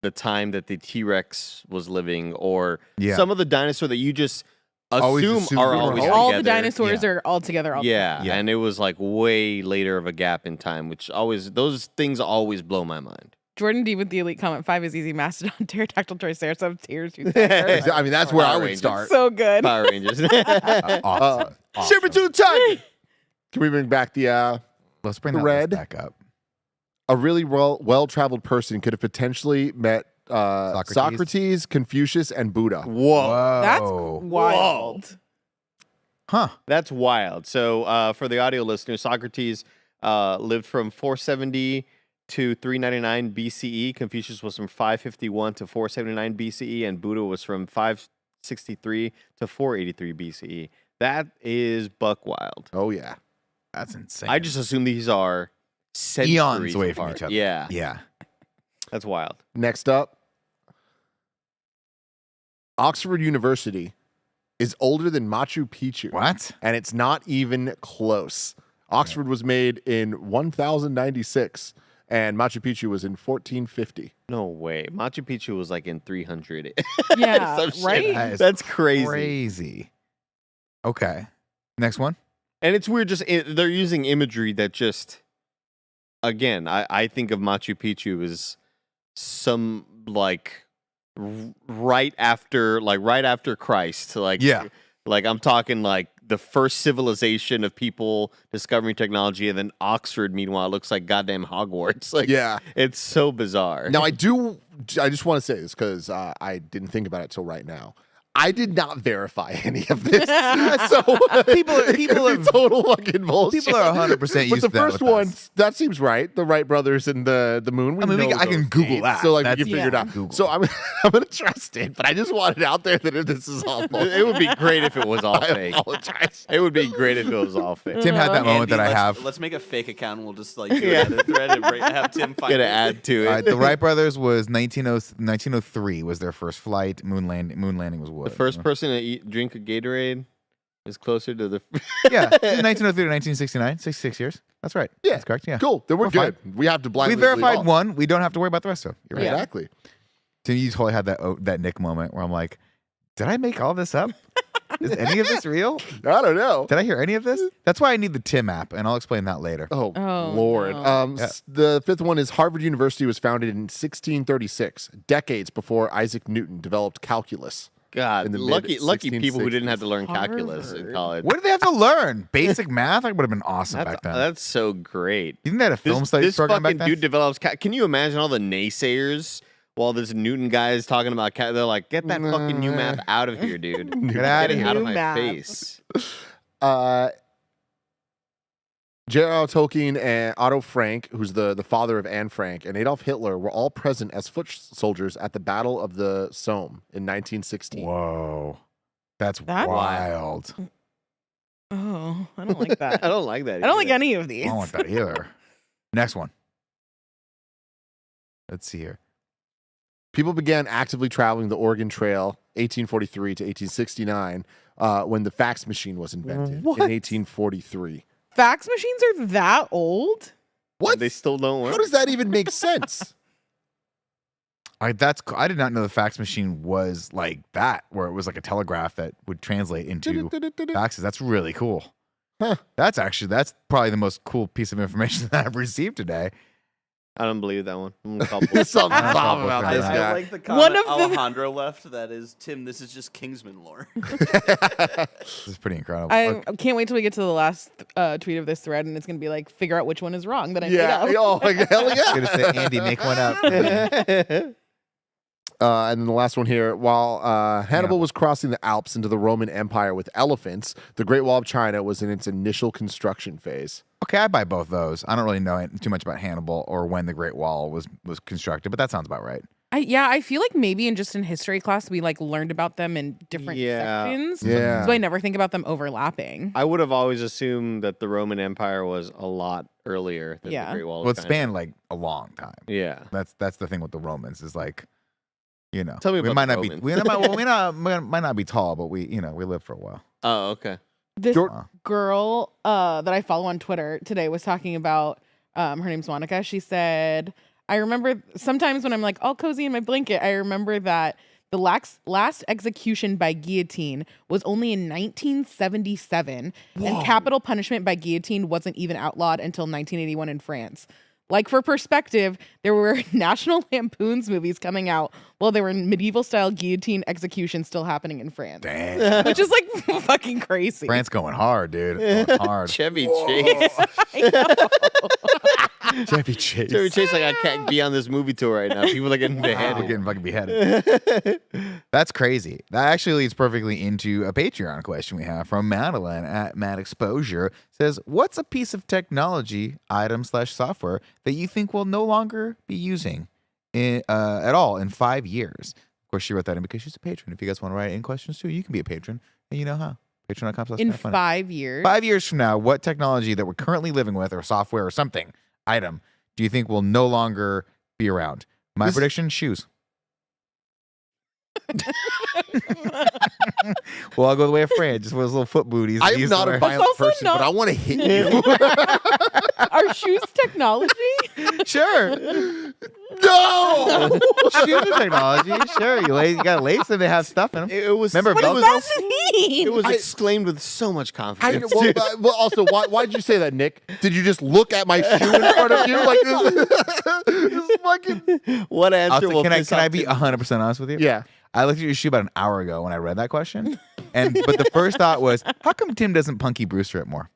Speaker 4: the time that the T-Rex was living, or some of the dinosaur that you just assume are always
Speaker 3: all
Speaker 4: together.
Speaker 3: the dinosaurs are all together.
Speaker 4: Yeah, and it was like way later of a gap in time, which those things always blow my mind.
Speaker 3: Jordan D with the elite comment 5 is easy. Mastodon, pterodactyl, triceratops, tears.
Speaker 2: I mean, that's where I would start.
Speaker 3: So good.
Speaker 4: Power Rangers.
Speaker 1: Awesome.
Speaker 2: Saber tooth tiger. Can we bring back the
Speaker 1: Let's bring
Speaker 2: the
Speaker 1: that
Speaker 2: red
Speaker 1: list back up.
Speaker 2: a really well-traveled person could have potentially met Socrates, Confucius, and Buddha.
Speaker 4: Whoa.
Speaker 3: That's wild.
Speaker 1: Huh.
Speaker 4: That's wild. So for the audio listeners, Socrates lived from 470 to 399 BCE. Confucius was from 551 to 479 BCE, and Buddha was from 563 to 483 BCE. That is buck wild.
Speaker 2: Oh, yeah.
Speaker 1: That's insane.
Speaker 4: I just assume these are centuries
Speaker 1: eons away from
Speaker 4: apart.
Speaker 1: each other.
Speaker 4: Yeah,
Speaker 1: Yeah.
Speaker 4: that's wild.
Speaker 2: Next up, Oxford University is older than Machu Picchu.
Speaker 1: What?
Speaker 2: And it's not even close. Oxford was made in 1096, and Machu Picchu was in 1450.
Speaker 4: No way. Machu Picchu was like in 300.
Speaker 3: Yeah,
Speaker 4: Some shit.
Speaker 3: right?
Speaker 4: That's crazy.
Speaker 1: Crazy. Okay. Next one.
Speaker 4: And it's weird, they're using imagery that just, again, I think of Machu Picchu as some, like, right after Christ. Like, like I'm talking like the first civilization of people discovering technology, and then Oxford, meanwhile, looks like goddamn Hogwarts. Like,
Speaker 2: Yeah.
Speaker 4: it's so bizarre.
Speaker 2: Now, I just want to say this because I didn't think about it till right now. I did not verify any of this. So
Speaker 1: People
Speaker 2: are total fucking bullshit.
Speaker 1: People are 100% used
Speaker 2: But the
Speaker 1: to that
Speaker 2: first
Speaker 1: with
Speaker 2: one,
Speaker 1: us.
Speaker 2: that seems right. The Wright brothers and the moon.
Speaker 1: I mean,
Speaker 2: know
Speaker 1: I can
Speaker 2: those
Speaker 1: Google
Speaker 2: dates,
Speaker 1: that.
Speaker 2: so like
Speaker 1: That's-
Speaker 2: we can figure it out.
Speaker 1: Google.
Speaker 2: So I'm gonna trust it, but I just want it out there that if this is all bullshit.
Speaker 4: It would be great if it was all
Speaker 2: I
Speaker 4: fake.
Speaker 2: apologize.
Speaker 4: It would be great if it was all fake.
Speaker 1: Tim had that moment
Speaker 6: Andy,
Speaker 1: that I have.
Speaker 6: Let's make a fake account and we'll just like do a thread and have Tim find
Speaker 4: Gotta
Speaker 6: it.
Speaker 4: add to it.
Speaker 1: The Wright brothers was 1903 was their first flight. Moon landing was what?
Speaker 4: The first person to drink a Gatorade is closer to the.
Speaker 1: Yeah, 1903 to 1969, 66 years. That's right.
Speaker 2: Yeah.
Speaker 1: That's correct. Yeah.
Speaker 2: Cool. Then we're
Speaker 1: We're
Speaker 2: good. We have to blindly
Speaker 1: We
Speaker 2: believe
Speaker 1: verified
Speaker 2: all.
Speaker 1: one. We don't have to worry about the rest of them. You're right.
Speaker 3: Yeah.
Speaker 2: Exactly.
Speaker 1: Tim, you totally had that Nick moment where I'm like, did I make all this up? Is any of this real?
Speaker 2: I don't know.
Speaker 1: Did I hear any of this? That's why I need the Tim app, and I'll explain that later.
Speaker 2: Oh,
Speaker 3: Oh,
Speaker 2: Lord.
Speaker 3: no.
Speaker 1: Yeah.
Speaker 2: The fifth one is Harvard University was founded in 1636, decades before Isaac Newton developed calculus.
Speaker 4: God,
Speaker 2: In the
Speaker 4: lucky people who
Speaker 2: mid-1660s.
Speaker 4: didn't have to learn calculus in
Speaker 3: Harvard.
Speaker 4: college.
Speaker 1: What did they have to learn? Basic math? That would have been awesome
Speaker 4: That's,
Speaker 1: back then.
Speaker 4: that's so great.
Speaker 1: Isn't that a film studies
Speaker 4: This
Speaker 1: program
Speaker 4: fucking
Speaker 1: back then?
Speaker 4: dude develops. Can you imagine all the naysayers while this Newton guy is talking about? They're like, get that fucking new math out of here, dude.
Speaker 1: Get out of
Speaker 4: it
Speaker 1: here.
Speaker 4: out of
Speaker 3: New
Speaker 4: my
Speaker 3: math.
Speaker 4: face.
Speaker 2: J.R.R. Tolkien and Otto Frank, who's the father of Anne Frank, and Adolf Hitler were all present as foot soldiers at the Battle of the Somme in 1916.
Speaker 1: Whoa. That's
Speaker 3: That-
Speaker 1: wild.
Speaker 3: Oh, I don't like that.
Speaker 4: I don't like that.
Speaker 3: I don't like
Speaker 4: either.
Speaker 3: any of
Speaker 1: I
Speaker 3: these.
Speaker 1: don't want that either. Next one. Let's see here.
Speaker 2: People began actively traveling the Oregon Trail 1843 to 1869 when the fax machine was invented
Speaker 3: What?
Speaker 2: in 1843.
Speaker 3: Fax machines are that old?
Speaker 2: What?
Speaker 4: They still don't work.
Speaker 2: How does that even make sense?
Speaker 1: I did not know the fax machine was like that, where it was like a telegraph that would translate into faxes. That's really cool.
Speaker 2: Huh.
Speaker 1: That's probably the most cool piece of information that I've received today.
Speaker 4: I don't believe that one. I'm gonna couple.
Speaker 2: Something
Speaker 1: I don't know
Speaker 2: about
Speaker 1: about
Speaker 2: this
Speaker 1: that.
Speaker 6: I
Speaker 2: guy.
Speaker 6: like the
Speaker 3: One
Speaker 6: comment
Speaker 3: of the-
Speaker 6: Alejandro left. That is, Tim, this is just Kingsman lore.
Speaker 1: This is pretty incredible.
Speaker 3: I can't wait till we get to the last tweet of this thread, and it's gonna be like, figure out which one is wrong that I
Speaker 2: Yeah.
Speaker 3: made up.
Speaker 2: Oh, hell
Speaker 1: I'm
Speaker 2: yeah.
Speaker 1: gonna say, Andy, make one up.
Speaker 2: And then the last one here. While Hannibal was crossing the Alps into the Roman Empire with elephants, the Great Wall of China was in its initial construction phase.
Speaker 1: Okay, I buy both those. I don't really know too much about Hannibal or when the Great Wall was constructed, but that sounds about right.
Speaker 3: I feel like maybe in history class we like learned about them in different
Speaker 4: Yeah.
Speaker 3: sections.
Speaker 2: Yeah.
Speaker 3: So I never think about them overlapping.
Speaker 4: I would have always assumed that the Roman Empire was a lot earlier than
Speaker 3: Yeah.
Speaker 4: the Great Wall.
Speaker 1: Well,
Speaker 4: of
Speaker 1: it
Speaker 4: China.
Speaker 1: spanned like a long time.
Speaker 4: Yeah.
Speaker 1: That's the thing with the Romans is like You know,
Speaker 4: Tell me
Speaker 1: we
Speaker 4: about
Speaker 1: might
Speaker 4: the
Speaker 1: not be.
Speaker 4: Romans.
Speaker 1: Might not be tall, but we live for a while.
Speaker 4: Oh, okay.
Speaker 3: This
Speaker 1: Wow.
Speaker 3: girl that I follow on Twitter today was talking about, her name's Monica. She said, I remember sometimes when I'm like all cozy in my blanket, I remember that the last execution by guillotine was only in 1977, and capital punishment by guillotine wasn't even outlawed until 1981 in France. Like, for perspective, there were National Lampoon's movies coming out while there were medieval-style guillotine executions still happening in France.
Speaker 1: Damn.
Speaker 3: Which is, like, fucking crazy.
Speaker 1: France going hard, dude. Going hard.
Speaker 4: Chevy Chase.
Speaker 1: Chevy Chase.
Speaker 4: Chevy Chase, like, I can't be on this movie tour right now. People are getting
Speaker 1: We're
Speaker 4: beheaded.
Speaker 1: getting fucking beheaded. That's crazy. That actually leads perfectly into a Patreon question we have from Madeline at Mad Exposure. Says, what's a piece of technology, item / software that you think will no longer be using at all in 5 years? Of course, she wrote that in because she's a patron. If you guys want to write in questions too, you can be a patron, and you know how. Patreon.com/KindaFunny.
Speaker 3: In 5 years.
Speaker 1: 5 years from now, what technology that we're currently living with, or software or something, item, do you think will no longer be around? My prediction, shoes. Well, I'll go the way of Fran. Just with those little foot booties.
Speaker 2: I am not a violent
Speaker 3: also
Speaker 2: person,
Speaker 3: not-
Speaker 2: but I want to hit you.
Speaker 3: Are shoes technology?
Speaker 1: Sure.
Speaker 2: No!
Speaker 1: Shoes are technology. Sure. You got to lace them. They have stuff in them.
Speaker 4: It was.
Speaker 1: Remember,
Speaker 3: What does
Speaker 1: velvet-
Speaker 3: that mean?
Speaker 4: It was exclaimed with so much confidence.
Speaker 2: Well, also, why'd you say that, Nick? Did you just look at my shoe in front of you like this fucking?
Speaker 4: What answer will
Speaker 1: Can I
Speaker 4: piss off
Speaker 1: be
Speaker 4: Tim?
Speaker 1: 100% honest with you?
Speaker 2: Yeah.
Speaker 1: I looked at your shoe about an hour ago when I read that question, but the first thought was, how come Tim doesn't Punky Brewster it more?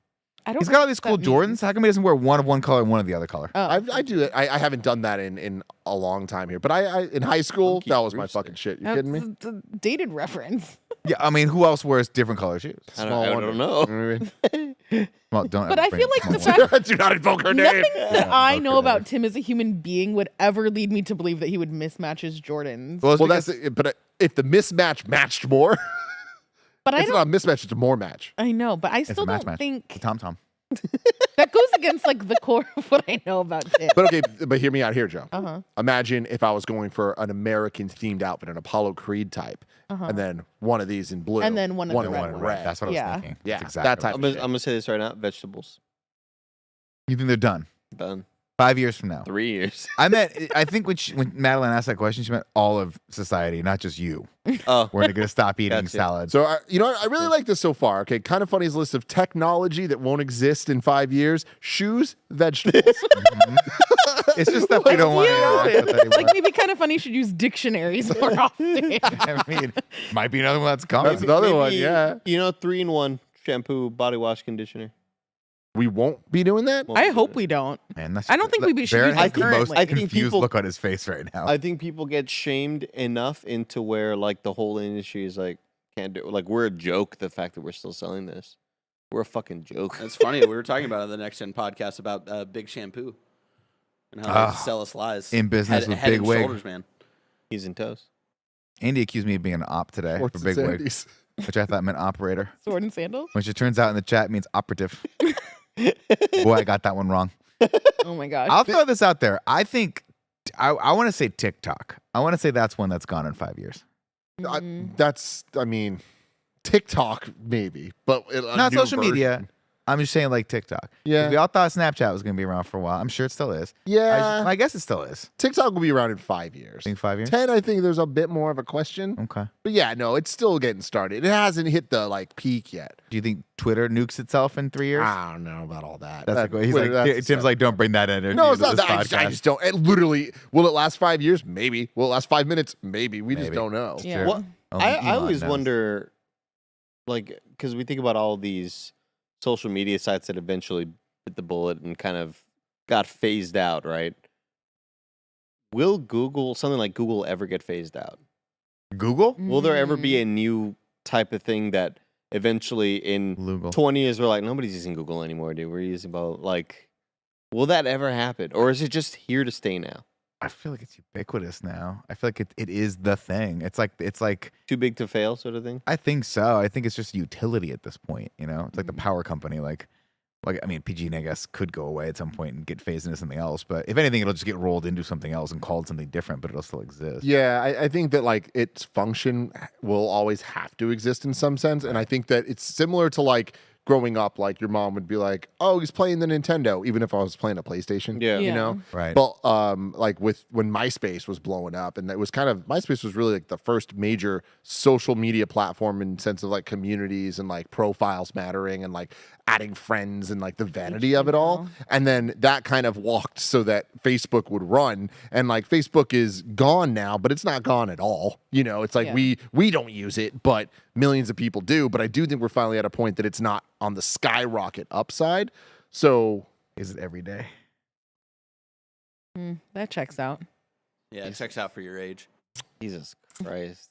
Speaker 3: I don't
Speaker 1: He's
Speaker 3: know
Speaker 1: got all these
Speaker 3: what
Speaker 1: cool
Speaker 3: that
Speaker 1: Jordans.
Speaker 3: means.
Speaker 1: How come he doesn't wear one of one color and one of the other color?
Speaker 3: Oh.
Speaker 2: I do it. I haven't done that in a long time here, but I in high school
Speaker 4: Punky
Speaker 2: that was my
Speaker 4: Brewster.
Speaker 2: fucking shit. You
Speaker 3: That's
Speaker 2: kidding me?
Speaker 3: a dated reference.
Speaker 1: Yeah, I mean, who else wears different color shoes?
Speaker 4: I
Speaker 2: Small
Speaker 4: don't
Speaker 2: wonder.
Speaker 4: know.
Speaker 2: You know what I mean?
Speaker 1: Well, don't.
Speaker 3: But
Speaker 1: ever
Speaker 3: I
Speaker 1: bring
Speaker 3: feel
Speaker 1: up
Speaker 3: like the
Speaker 1: small
Speaker 3: fact
Speaker 2: Do not invoke her name.
Speaker 3: nothing that I know
Speaker 1: okay.
Speaker 3: about Tim as a human being would ever lead me to believe that he would mismatch his Jordans.
Speaker 1: Well, it's
Speaker 2: Well,
Speaker 1: because-
Speaker 2: that's it, but if the mismatch matched more,
Speaker 3: But I
Speaker 2: it's
Speaker 3: don't.
Speaker 2: not a mismatch; it's a more match.
Speaker 3: I know, but I
Speaker 1: it's a
Speaker 3: still don't
Speaker 1: match.
Speaker 3: think
Speaker 1: It's a Tom.
Speaker 3: that goes against like the core of what I know about Tim.
Speaker 2: But okay, but hear me out here, Joe.
Speaker 3: Uh-huh.
Speaker 2: Imagine if I was going for an American themed outfit, an Apollo Creed type, and then one of these in blue,
Speaker 3: And then one of the
Speaker 2: in
Speaker 3: red
Speaker 2: red.
Speaker 1: That's what I
Speaker 3: Yeah.
Speaker 1: was thinking.
Speaker 2: Yeah,
Speaker 1: That's exactly
Speaker 2: that type
Speaker 1: what-
Speaker 2: of
Speaker 4: I'm gonna say this right now. Vegetables.
Speaker 1: You think they're done?
Speaker 4: Done.
Speaker 1: 5 years from now.
Speaker 4: 3 years.
Speaker 1: I think when Madeline asked that question, she meant all of society, not just you.
Speaker 4: Oh.
Speaker 1: We're going to stop eating
Speaker 4: Gotcha.
Speaker 1: salads.
Speaker 2: So, you know, I really like this so far. Okay, kind of funny's list of technology that won't exist in 5 years: shoes, vegetables.
Speaker 1: It's just stuff we don't want to interact with anymore.
Speaker 3: Like maybe kind of funny should use dictionaries more often.
Speaker 1: I mean, might be another one that's coming.
Speaker 2: That's another one,
Speaker 4: Maybe,
Speaker 2: yeah.
Speaker 4: You know, 3-in-1 shampoo, body wash, conditioner.
Speaker 2: We won't be doing that.
Speaker 4: Won't
Speaker 3: I
Speaker 4: do
Speaker 3: hope
Speaker 4: that.
Speaker 3: we don't.
Speaker 1: Man, that's,
Speaker 3: I don't think we should
Speaker 1: Barrett
Speaker 3: use
Speaker 1: has
Speaker 3: that
Speaker 1: the most
Speaker 3: currently.
Speaker 4: I think
Speaker 1: confused
Speaker 4: people-
Speaker 1: look on his face right now.
Speaker 4: I think people get shamed enough into where like the whole industry is like can't do like we're a joke. The fact that we're still selling this, we're a fucking joke.
Speaker 6: That's funny. We were talking about it on the Next Gen podcast about Big Shampoo and how they
Speaker 1: Ah,
Speaker 6: sell us lies.
Speaker 1: in business with
Speaker 6: Head
Speaker 1: Big
Speaker 6: and
Speaker 1: Wig.
Speaker 6: Shoulders, man.
Speaker 4: He's in toast.
Speaker 1: Andy accused me of being an op today
Speaker 2: Sports
Speaker 1: for Big Wig,
Speaker 2: Insanities.
Speaker 1: which I thought meant operator,
Speaker 3: Sword and sandals?
Speaker 1: which it turns out in the chat means operative. Boy, I got that one wrong.
Speaker 3: Oh my gosh.
Speaker 1: I'll throw this out there. I think I want to say TikTok. I want to say that's one that's gone in 5 years.
Speaker 3: Mm.
Speaker 2: I mean, TikTok maybe, but a
Speaker 1: Not
Speaker 2: new
Speaker 1: social
Speaker 2: version.
Speaker 1: media. I'm just saying like TikTok. 'Cause
Speaker 2: Yeah.
Speaker 1: we all thought Snapchat was going to be around for a while. I'm sure it still is.
Speaker 2: Yeah,
Speaker 1: I guess it still is.
Speaker 2: TikTok will be around in 5 years.
Speaker 1: I think 5 years.
Speaker 2: 10, I think there's a bit more of a question.
Speaker 1: Okay.
Speaker 2: But yeah, no, it's still getting started. It hasn't hit the like peak yet.
Speaker 1: Do you think Twitter nukes itself in 3 years?
Speaker 2: I don't know about all that.
Speaker 1: That's
Speaker 2: That-
Speaker 1: like, he's
Speaker 2: Twitter,
Speaker 1: like,
Speaker 2: that's
Speaker 1: Tim's like, don't bring that energy.
Speaker 2: no, it's
Speaker 1: into
Speaker 2: not
Speaker 1: this
Speaker 2: that. I
Speaker 1: podcast.
Speaker 2: just don't. It literally, will it last 5 years? Maybe. Will it last 5 minutes? Maybe. We just
Speaker 1: Maybe.
Speaker 2: don't know.
Speaker 3: Yeah.
Speaker 1: Sure.
Speaker 4: What
Speaker 1: Only
Speaker 4: I
Speaker 1: Elon
Speaker 4: always
Speaker 1: knows.
Speaker 4: wonder, like, because we think about all these social media sites that eventually bit the bullet and kind of got phased out, right? Will Google, something like Google, ever get phased out?
Speaker 1: Google?
Speaker 4: Will there ever be
Speaker 3: Mm.
Speaker 4: a new type of thing that eventually in
Speaker 1: Google.
Speaker 4: 20 years we're like, nobody's using Google anymore, dude? We're using about, like, will that ever happen? Or is it just here to stay now?
Speaker 1: I feel like it's ubiquitous now. I feel like it is the thing. It's like
Speaker 4: Too big to fail, sort of thing?
Speaker 1: I think so. I think it's just utility at this point. You know, it's like
Speaker 3: Mm-hmm.
Speaker 1: the power company. Like Like, I mean, PG, I guess, could go away at some point and get phased into something else. But if anything, it'll just get rolled into something else and called something different, but it'll still exist.
Speaker 2: Yeah, I think that like its function will always have to exist in some sense. And I think that it's similar to like growing up, like your mom would be like, "Oh, he's playing the Nintendo," even if I was playing a PlayStation.
Speaker 4: Yeah.
Speaker 2: You
Speaker 3: Yeah.
Speaker 2: know?
Speaker 1: Right.
Speaker 2: But like with when MySpace was blowing up, and it was kind of MySpace was really like the first major social media platform in sense of like communities and like profiles mattering and like adding friends and like the vanity of it all. And then that kind of walked so that Facebook would run. And like Facebook is gone now, but it's not gone at all. You know, it's like
Speaker 3: Yeah.
Speaker 2: we don't use it, but millions of people do. But I do think we're finally at a point that it's not on the skyrocket upside. So
Speaker 1: Is it every day?
Speaker 3: That checks out.
Speaker 6: Yeah, it checks out for your age.
Speaker 4: Jesus Christ.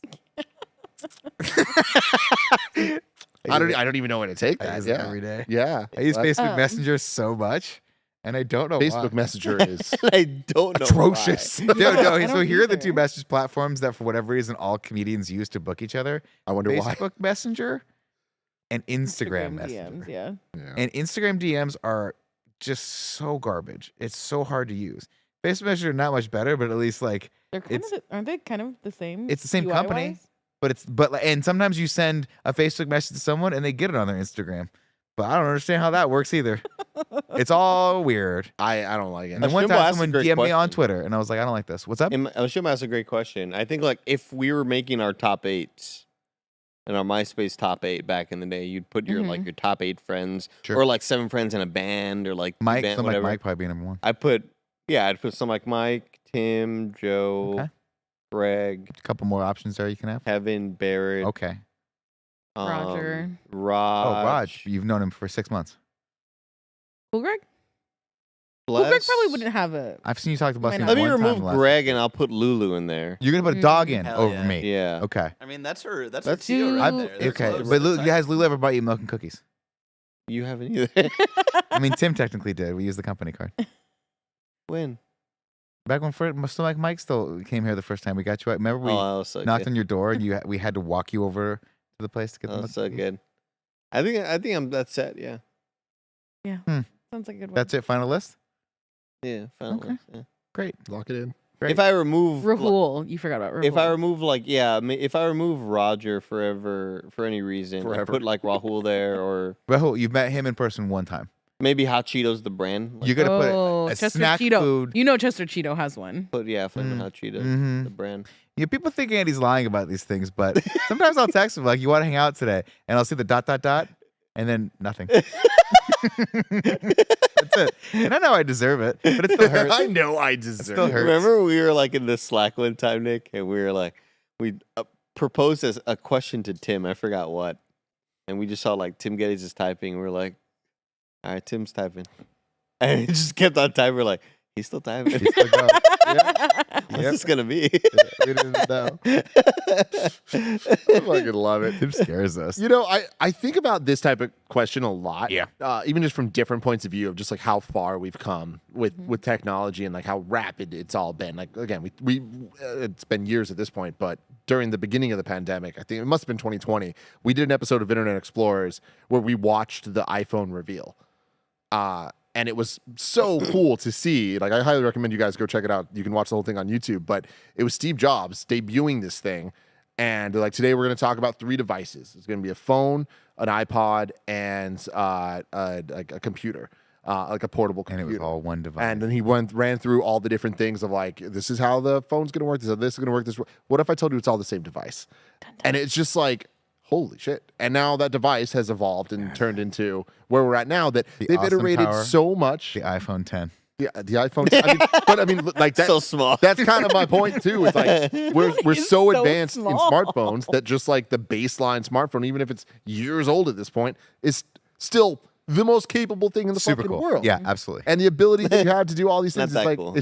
Speaker 2: I don't even know when to take
Speaker 1: I
Speaker 2: that.
Speaker 1: use it
Speaker 2: Yeah.
Speaker 1: every day.
Speaker 2: Yeah.
Speaker 1: I use
Speaker 2: That's-
Speaker 1: Facebook Messenger so much, and I don't know
Speaker 2: Facebook
Speaker 1: why.
Speaker 2: Messenger is
Speaker 4: I don't know.
Speaker 2: atrocious.
Speaker 1: No, no.
Speaker 3: I
Speaker 1: So
Speaker 3: don't
Speaker 1: here are the
Speaker 3: either.
Speaker 1: two message platforms that, for whatever reason, all comedians use to book each other:
Speaker 2: I wonder why.
Speaker 1: Facebook Messenger and Instagram Messenger.
Speaker 3: DMs, yeah.
Speaker 1: And Instagram DMs are just so garbage. It's so hard to use. Facebook Messenger not much better, but at least like
Speaker 3: They're kind
Speaker 1: It's-
Speaker 3: of aren't they kind of the same?
Speaker 1: it's the same
Speaker 3: UI
Speaker 1: company.
Speaker 3: wise?
Speaker 1: And sometimes you send a Facebook message to someone and they get it on their Instagram. But I don't understand how that works either. It's all weird.
Speaker 2: I don't like it.
Speaker 1: And then one
Speaker 4: Ashimbo
Speaker 1: time
Speaker 4: asked a
Speaker 1: someone
Speaker 4: great
Speaker 1: DM'd me on
Speaker 4: question.
Speaker 1: Twitter and I was like, I don't like this. What's up?
Speaker 4: Ashimbo asked a great question. I think like if we were making our top 8s in our MySpace top 8 back in the day, you'd put your like your top 8 friends
Speaker 1: Sure.
Speaker 4: or like 7 friends in a band or like
Speaker 1: Mike,
Speaker 4: band,
Speaker 1: something like
Speaker 4: whatever.
Speaker 1: Mike probably be number one.
Speaker 4: I'd put some like Mike, Tim, Joe,
Speaker 1: Okay.
Speaker 4: Greg,
Speaker 1: A couple more options there you can have.
Speaker 4: Kevin, Barrett,
Speaker 1: Okay.
Speaker 3: Roger.
Speaker 4: Raj.
Speaker 1: Oh, Raj, you've known him for 6 months.
Speaker 3: Cool Greg? Cool Greg
Speaker 4: Bless.
Speaker 3: probably wouldn't have a
Speaker 1: I've seen you talk about
Speaker 3: Why
Speaker 1: him
Speaker 3: not?
Speaker 4: Let me
Speaker 1: one time
Speaker 4: remove
Speaker 1: last-
Speaker 4: Greg and I'll put Lulu in there.
Speaker 1: You're gonna put a dog in
Speaker 6: Hell
Speaker 1: over
Speaker 6: yeah.
Speaker 1: me.
Speaker 4: Yeah.
Speaker 1: Okay.
Speaker 6: I mean, that's her
Speaker 4: That's-
Speaker 6: deal right
Speaker 3: I've-
Speaker 6: there. They're
Speaker 1: Okay.
Speaker 6: close.
Speaker 1: But
Speaker 6: That's
Speaker 1: has Lulu ever bought you milk and cookies?
Speaker 4: You haven't either.
Speaker 1: I mean, Tim technically did. We used the company card.
Speaker 4: When?
Speaker 1: Back when still like Mike still came here the first time we got you out. Remember we
Speaker 4: Oh, that was so
Speaker 1: knocked
Speaker 4: good.
Speaker 1: on your door and we had to walk you over to the place to get
Speaker 4: That
Speaker 1: the
Speaker 4: was
Speaker 1: milk
Speaker 4: so
Speaker 1: and cookies?
Speaker 4: good. I think I'm that's set. Yeah.
Speaker 3: sounds like a good one.
Speaker 1: That's it. Final list.
Speaker 4: Yeah. Finally.
Speaker 1: Okay.
Speaker 4: Yeah.
Speaker 1: Great.
Speaker 2: Lock it in.
Speaker 1: Great.
Speaker 4: If I remove
Speaker 3: Rahul. You forgot about Rahul.
Speaker 4: if I remove like if I remove Roger forever for any reason, I
Speaker 2: Forever.
Speaker 4: put like Rahul there or
Speaker 1: Rahul, you've met him in person one time.
Speaker 4: maybe Hot Cheetos the brand. Like,
Speaker 1: You're gonna
Speaker 3: Oh,
Speaker 1: put a
Speaker 3: Chester
Speaker 1: snack
Speaker 3: Cheeto.
Speaker 1: food.
Speaker 3: You know Chester Cheeto has one.
Speaker 4: put Flamin' Hot Cheetos
Speaker 1: Mhm.
Speaker 4: the brand.
Speaker 1: Yeah, people think Andy's lying about these things, but sometimes I'll text him like, "You want to hang out today?" And I'll see the ... and then nothing. That's it. And I know I deserve it, but it still hurts.
Speaker 2: I know I deserve
Speaker 1: still
Speaker 2: it.
Speaker 1: hurts.
Speaker 4: Remember we were like in the Slack one time, Nick, and we were like we proposed as a question to Tim. I forgot what, and we just saw like Tim Geddes is typing. We're like, all right, Tim's typing, and he just kept on typing. We're like, he's still typing.
Speaker 1: He's still going.
Speaker 4: What's this gonna be?
Speaker 1: We didn't know.
Speaker 2: I fucking love it.
Speaker 1: Tim scares us.
Speaker 2: You know, I think about this type of question a lot.
Speaker 1: Yeah.
Speaker 2: Even just from different points of view of just like how far we've come with technology and like how rapid it's all been. Like again, we it's been years at this point, but during the beginning of the pandemic, I think it must have been 2020. We did an episode of Internet Explorers where we watched the iPhone reveal. And it was so cool to see. Like, I highly recommend you guys go check it out. You can watch the whole thing on YouTube. But it was Steve Jobs debuting this thing. And they're like, today we're going to talk about 3 devices. It's going to be a phone, an iPod, and like a computer, like a portable
Speaker 1: And
Speaker 2: computer.
Speaker 1: it was all one device.
Speaker 2: And then he ran through all the different things of like, this is how the phone's going to work. This is going to work. What if I told you it's all the same device? And it's just like, holy shit. And now that device has evolved and turned into where we're at now that
Speaker 1: The
Speaker 2: they've
Speaker 1: awesome
Speaker 2: iterated
Speaker 1: power.
Speaker 2: so much.
Speaker 1: the iPhone 10.
Speaker 2: The iPhone. I mean, like that.
Speaker 4: So small.
Speaker 2: That's kind of my point too. It's like we're
Speaker 3: It's
Speaker 2: so
Speaker 3: so
Speaker 2: advanced in
Speaker 3: small.
Speaker 2: smartphones that just like the baseline smartphone, even if it's years old at this point, is still the most capable thing in the
Speaker 1: Super
Speaker 2: fucking
Speaker 1: cool.
Speaker 2: world.
Speaker 1: Yeah, absolutely.
Speaker 2: And the ability that you have to do all these
Speaker 4: Not
Speaker 2: things is
Speaker 4: that
Speaker 2: like
Speaker 4: cool.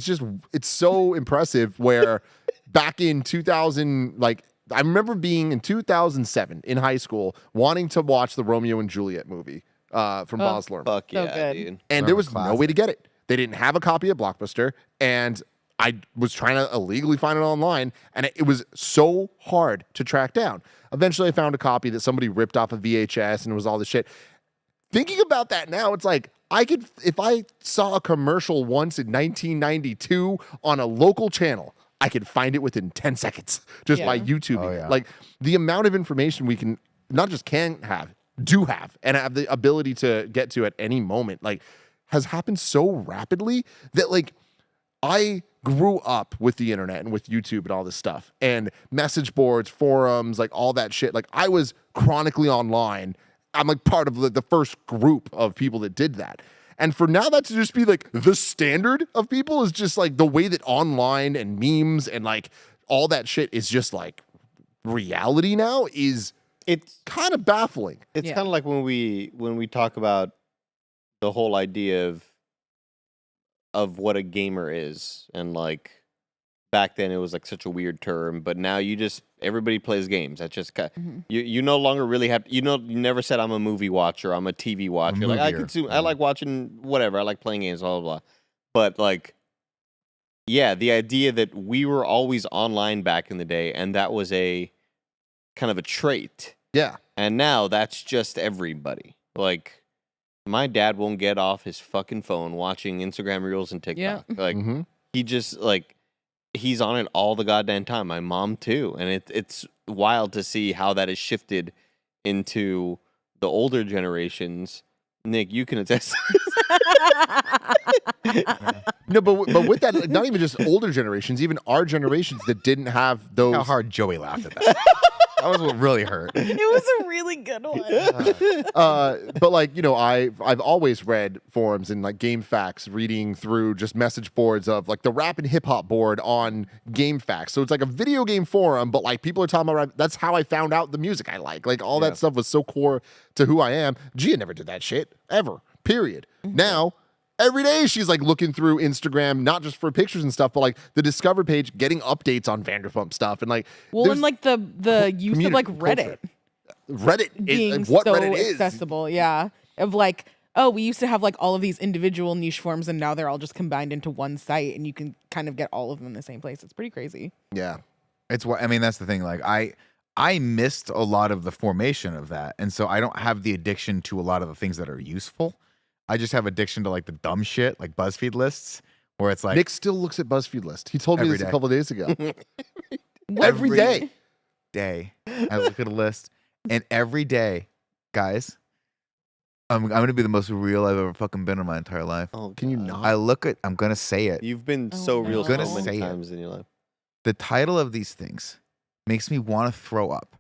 Speaker 2: it's so impressive. Where back in 2000, like I remember being in 2007 in high school wanting to watch the Romeo and Juliet movie from Baz Luhrmann.
Speaker 4: Fuck
Speaker 3: So
Speaker 4: yeah,
Speaker 3: good.
Speaker 4: dude.
Speaker 2: And there was no
Speaker 1: Classic.
Speaker 2: way to get it. They didn't have a copy of Blockbuster, and I was trying to illegally find it online, and it was so hard to track down. Eventually, I found a copy that somebody ripped off a VHS, and it was all this shit. Thinking about that now, it's like if I saw a commercial once in 1992 on a local channel, I could find it within 10 seconds just by YouTubing.
Speaker 1: Oh, yeah.
Speaker 2: Like the amount of information we can not just can have, do have, and have the ability to get to at any moment, like has happened so rapidly that like I grew up with the internet and with YouTube and all this stuff and message boards, forums, like all that shit. Like I was chronically online. I'm like part of the first group of people that did that. And for now that to just be like the standard of people is just like the way that online and memes and like all that shit is just like reality now is
Speaker 4: It's
Speaker 2: kind of baffling.
Speaker 4: It's
Speaker 3: Yeah.
Speaker 4: kind of like when we talk about the whole idea of what a gamer is, and like back then it was like such a weird term, but now everybody plays games. That's just you no longer really have you never said I'm a movie watcher, I'm a TV watcher. Like I
Speaker 1: movier.
Speaker 4: consume, I like watching whatever, I like playing games, blah blah blah. But like, yeah, the idea that we were always online back in the day, and that was a kind of a trait.
Speaker 2: Yeah.
Speaker 4: And now that's just everybody. Like, my dad won't get off his fucking phone watching Instagram Reels and TikTok.
Speaker 3: Yeah.
Speaker 4: Like, he just, like, he's on it all the goddamn time. My mom, too. And it's wild to see how that has shifted into the older generations. Nick, you can attest.
Speaker 2: No, but with that, not even just older generations, even our generations that didn't have those.
Speaker 1: How hard Joey laughed at that. That was what really hurt.
Speaker 3: It was a really good one.
Speaker 2: But like, you know, I've always read forums and like Game Facts, reading through just message boards of like the rap and hip hop board on Game Facts. So it's like a video game forum, but like people are talking about that's how I found out the music I like. Like all that stuff was so core to who I am. Gia never did that shit ever. Period. Now, every day she's like looking through Instagram, not just for pictures and stuff, but like the Discover page, getting updates on Vanderpump stuff, and like
Speaker 3: Well, and like the use of like
Speaker 2: community
Speaker 3: Reddit
Speaker 2: culture. Reddit
Speaker 3: being
Speaker 2: is what
Speaker 3: so
Speaker 2: Reddit is.
Speaker 3: accessible, yeah. Of like, oh, we used to have like all of these individual niche forums, and now they're all just combined into one site, and you can kind of get all of them in the same place. It's pretty crazy.
Speaker 2: Yeah.
Speaker 1: It's what I mean. That's the thing. Like I missed a lot of the formation of that, and so I don't have the addiction to a lot of the things that are useful. I just have addiction to like the dumb shit, like BuzzFeed lists, where it's like
Speaker 2: Nick still looks at BuzzFeed list. He told me
Speaker 1: Every
Speaker 2: this a
Speaker 1: day.
Speaker 2: couple of days ago.
Speaker 1: Every
Speaker 2: day.
Speaker 1: day I look at a list, and every day, guys, I'm gonna be the most real I've ever fucking been in my entire life.
Speaker 4: Oh,
Speaker 2: Can you
Speaker 4: God.
Speaker 2: not?
Speaker 1: I look at. I'm gonna say it.
Speaker 4: You've been
Speaker 3: Oh,
Speaker 4: so real
Speaker 3: no.
Speaker 4: so
Speaker 3: Gonna
Speaker 4: many
Speaker 1: say it.
Speaker 4: times in your life.
Speaker 1: The title of these things makes me want to throw up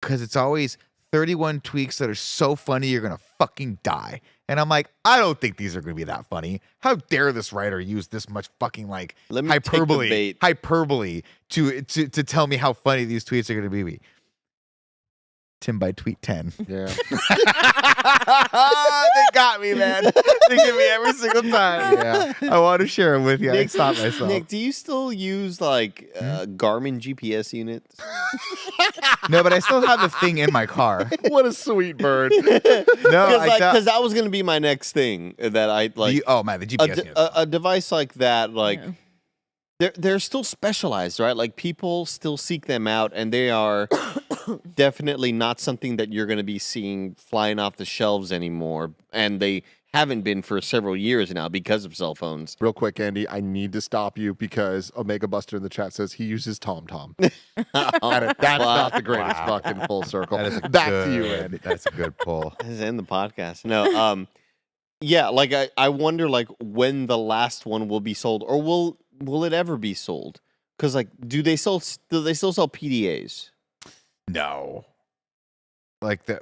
Speaker 1: because it's always 31 tweaks that are so funny you're gonna fucking die. And I'm like, I don't think these are gonna be that funny. How dare this writer use this much fucking like
Speaker 4: Let me take the bait.
Speaker 1: hyperbole to tell me how funny these tweets are gonna be. Tim by tweet 10.
Speaker 2: Yeah.
Speaker 1: They got me, man. They get me every single time.
Speaker 2: Yeah.
Speaker 1: I want to share them with you. I stopped myself.
Speaker 4: Nick, do you still use like Garmin GPS units?
Speaker 1: No, but I still have the thing in my car.
Speaker 2: What a sweet bird.
Speaker 1: No,
Speaker 4: Because that was going to be my next thing that I like.
Speaker 1: oh man, the GPS. unit.
Speaker 4: A device like that, like they're still specialized, right? Like people still seek them out, and they are definitely not something that you're going to be seeing flying off the shelves anymore. And they haven't been for several years now because of cell phones.
Speaker 2: Real quick, Andy, I need to stop you because Omega Buster in the chat says he uses TomTom. That's not the greatest fucking full circle.
Speaker 1: That is a
Speaker 2: Back
Speaker 1: good,
Speaker 2: to you, Andy.
Speaker 1: That's a good pull.
Speaker 4: Let's end the podcast. No, yeah, like I wonder like when the last one will be sold, or will it ever be sold? Because like, do they still sell PDAs?
Speaker 1: No. Like the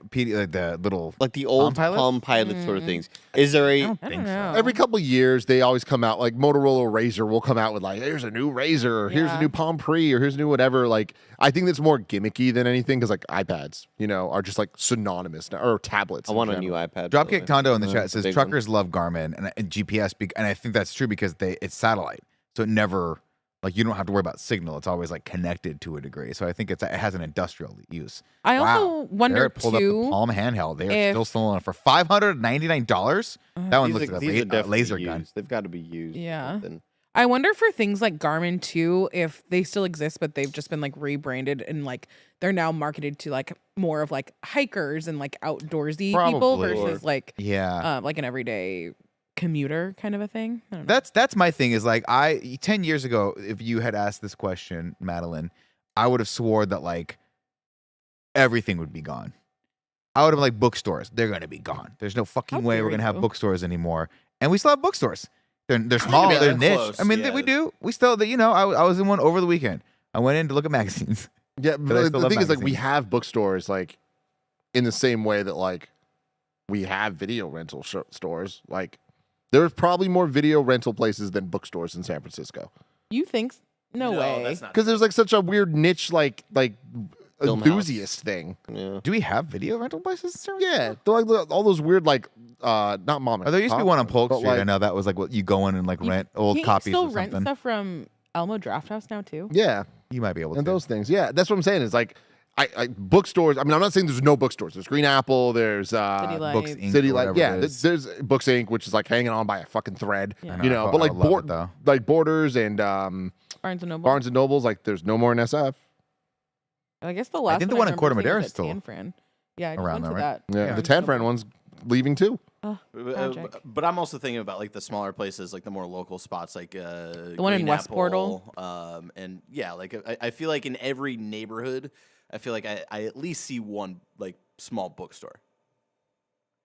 Speaker 1: little
Speaker 4: Like the old
Speaker 1: Palm Pilot?
Speaker 4: Palm Pilot sort of things. Is there a
Speaker 3: I don't
Speaker 1: think so.
Speaker 3: know.
Speaker 2: Every couple of years, they always come out, like Motorola Razr will come out with like, here's a new Razr, or here's a
Speaker 3: Yeah.
Speaker 2: new Palm Pre, or here's a new whatever. Like, I think that's more gimmicky than anything because like iPads, you know, are just like synonymous now, or tablets.
Speaker 4: I
Speaker 2: in
Speaker 4: want a
Speaker 2: general.
Speaker 4: new iPad. by the way.
Speaker 1: Dropkick Tondo in the chat
Speaker 4: It's a
Speaker 1: says
Speaker 4: big one.
Speaker 1: truckers love Garmin and GPS, and I think that's true because it's satellite, so it never like you don't have to worry about signal. It's always like connected to a degree. So I think it has an industrial use.
Speaker 3: I also
Speaker 1: Wow.
Speaker 3: wonder
Speaker 1: There it pulled up the
Speaker 3: too.
Speaker 1: Palm handheld. They are
Speaker 3: if-
Speaker 1: still selling it for $599. That one
Speaker 4: These
Speaker 1: looks
Speaker 4: are
Speaker 1: like
Speaker 4: definitely
Speaker 1: a laser gun.
Speaker 4: used. They've got to be used. or
Speaker 3: Yeah.
Speaker 4: something.
Speaker 3: I wonder for things like Garmin too, if they still exist, but they've just been like rebranded and like they're now marketed to like more of like hikers and like outdoorsy people
Speaker 1: Probably.
Speaker 3: versus like
Speaker 1: Yeah.
Speaker 3: like an everyday commuter kind of a thing. I don't know.
Speaker 1: That's my thing is like 10 years ago, if you had asked this question, Madeline, I would have swore that like everything would be gone. I would have like bookstores. They're going to be gone. There's no fucking
Speaker 3: How
Speaker 1: way
Speaker 3: dare
Speaker 1: we're going to have
Speaker 3: you.
Speaker 1: bookstores anymore. And we still have bookstores. They're small,
Speaker 6: Yeah,
Speaker 1: they're
Speaker 6: they're
Speaker 1: niche.
Speaker 6: close,
Speaker 1: I mean,
Speaker 6: yeah.
Speaker 1: we do. We still, you know, I was in one over the weekend. I went in to look at magazines.
Speaker 2: Yeah,
Speaker 1: I
Speaker 2: but
Speaker 1: still
Speaker 2: the
Speaker 1: love
Speaker 2: thing is, like, we
Speaker 1: magazines.
Speaker 2: have bookstores, like, in the same way that, like, we have video rental stores. Like, there's probably more video rental places than bookstores in San Francisco.
Speaker 3: You think? No way.
Speaker 6: That's not
Speaker 2: Because there's, like, such a weird niche, like
Speaker 4: Film
Speaker 2: enthusiast thing.
Speaker 4: Yeah.
Speaker 1: Do we have video rental places in San Francisco?
Speaker 2: Yeah, they're like all those weird, like, not mom and
Speaker 1: Oh, there used to be
Speaker 2: pop
Speaker 1: one on
Speaker 2: ones,
Speaker 1: Polk
Speaker 2: but,
Speaker 1: Street.
Speaker 2: like,
Speaker 1: I know that was like what you go in and like
Speaker 3: You-
Speaker 1: rent old
Speaker 3: Can't
Speaker 1: copies
Speaker 3: you still
Speaker 1: or
Speaker 3: rent
Speaker 1: something.
Speaker 3: stuff from Elmo Draft House now too?
Speaker 2: Yeah,
Speaker 1: You might be able
Speaker 2: and
Speaker 1: to.
Speaker 2: those things. Yeah, that's what I'm saying. Is like, I bookstores. I mean, I'm not saying there's no bookstores. There's Green Apple. There's
Speaker 3: City Lights.
Speaker 1: Books Inc.
Speaker 2: City
Speaker 1: or
Speaker 2: Light.
Speaker 1: whatever
Speaker 2: Yeah,
Speaker 1: it is.
Speaker 2: there's Books Inc., which is like hanging on by a fucking thread.
Speaker 3: Yeah.
Speaker 1: I know,
Speaker 2: You
Speaker 1: I
Speaker 2: know,
Speaker 1: would-
Speaker 2: but
Speaker 1: I
Speaker 2: like
Speaker 1: would love it, though.
Speaker 2: like Borders and
Speaker 3: Barnes and Noble.
Speaker 2: Barnes and Nobles, like there's no more in SF.
Speaker 3: I guess the last
Speaker 1: think the
Speaker 3: one
Speaker 1: one in
Speaker 3: remember
Speaker 1: Corte
Speaker 3: seeing
Speaker 1: Madera
Speaker 3: was
Speaker 1: is
Speaker 3: at
Speaker 1: still
Speaker 3: Tan Fran. Yeah, I just
Speaker 1: around
Speaker 3: went
Speaker 1: there,
Speaker 3: to
Speaker 1: right?
Speaker 3: that.
Speaker 2: Yeah,
Speaker 3: Barnes
Speaker 2: the
Speaker 3: and
Speaker 2: Tan Fran
Speaker 3: Noble.
Speaker 2: one's leaving too.
Speaker 3: Tragic.
Speaker 6: But I'm also thinking about like the smaller places, like the more local spots, like
Speaker 3: The one in
Speaker 6: Green
Speaker 3: West
Speaker 6: Apple,
Speaker 3: Portal.
Speaker 6: and yeah, like I feel like in every neighborhood, I feel like I at least see one like small bookstore.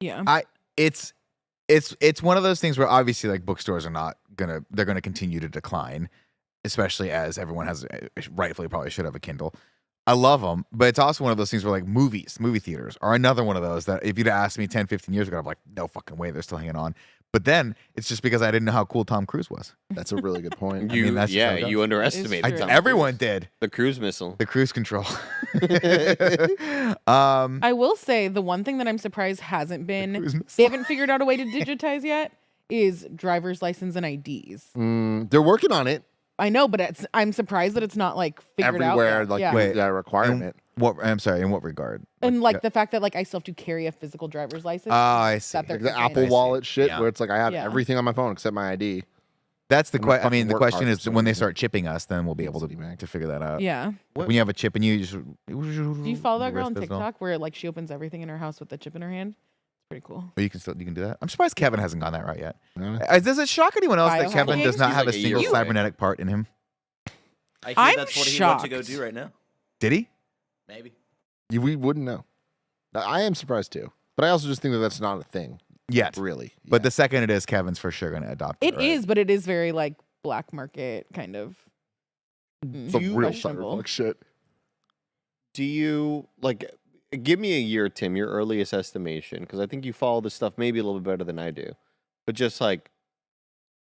Speaker 3: Yeah.
Speaker 1: It's one of those things where obviously like bookstores are they're gonna continue to decline, especially as everyone has rightfully probably should have a Kindle. I love them, but it's also one of those things where like movie theaters are another one of those that if you'd asked me 10, 15 years ago, I'm like, no fucking way they're still hanging on. But then it's just because I didn't know how cool Tom Cruise was.
Speaker 2: That's a really good point.
Speaker 1: I mean, that's just how it
Speaker 4: You
Speaker 1: goes.
Speaker 4: underestimated
Speaker 3: true.
Speaker 4: Tom
Speaker 1: Everyone
Speaker 4: Cruise.
Speaker 1: did.
Speaker 4: The cruise missile.
Speaker 1: The cruise control.
Speaker 3: I will say the one thing that I'm surprised hasn't been
Speaker 1: cruise missile.
Speaker 3: they haven't figured out a way to digitize yet is driver's license and IDs.
Speaker 2: They're working on it
Speaker 3: I know, but I'm surprised that it's not like figured
Speaker 2: everywhere.
Speaker 3: out. Yet.
Speaker 2: Like,
Speaker 3: yeah.
Speaker 1: Wait,
Speaker 2: requirement.
Speaker 1: I'm sorry, in what regard?
Speaker 3: And like the fact that like I still have to carry a physical driver's license.
Speaker 1: Oh, I see.
Speaker 3: that they're
Speaker 2: Like the
Speaker 3: considering.
Speaker 2: Apple Wallet shit,
Speaker 1: Yeah.
Speaker 2: where it's like I have
Speaker 3: Yeah.
Speaker 2: everything on my phone except my ID.
Speaker 1: That's the
Speaker 2: And my
Speaker 1: question. I mean,
Speaker 2: fucking
Speaker 1: the
Speaker 2: work
Speaker 1: question
Speaker 2: card
Speaker 1: is
Speaker 2: for some
Speaker 1: when they
Speaker 2: reason.
Speaker 1: start chipping us, then we'll be able
Speaker 2: City Bank.
Speaker 1: to figure that out.
Speaker 3: Yeah.
Speaker 1: When you have a chip in you, you just.
Speaker 3: Do you follow that girl on TikTok where like she opens everything in her house with the chip in her hand? It's pretty cool.
Speaker 1: Or you can do that. I'm surprised Kevin hasn't gone that route yet.
Speaker 2: Yeah.
Speaker 1: Does it shock anyone else that Kevin does not
Speaker 4: He's
Speaker 1: have
Speaker 4: like
Speaker 1: a
Speaker 4: a
Speaker 1: single
Speaker 4: year away.
Speaker 1: cybernetic part in him?
Speaker 6: I hear
Speaker 3: I'm
Speaker 6: that's what he wants to go
Speaker 3: shocked.
Speaker 6: do right now.
Speaker 1: Did he?
Speaker 6: Maybe.
Speaker 2: We wouldn't know. I am surprised too, but I also just think that that's not a thing.
Speaker 1: Yet.
Speaker 2: Really.
Speaker 1: But the second it is, Kevin's for sure going to adopt it.
Speaker 3: It is, but it is very like black market kind of.
Speaker 2: the real
Speaker 3: questionable.
Speaker 2: cyberpunk shit.
Speaker 4: Do you like give me a year, Tim, your earliest estimation? Because I think you follow this stuff maybe a little bit better than I do. But just like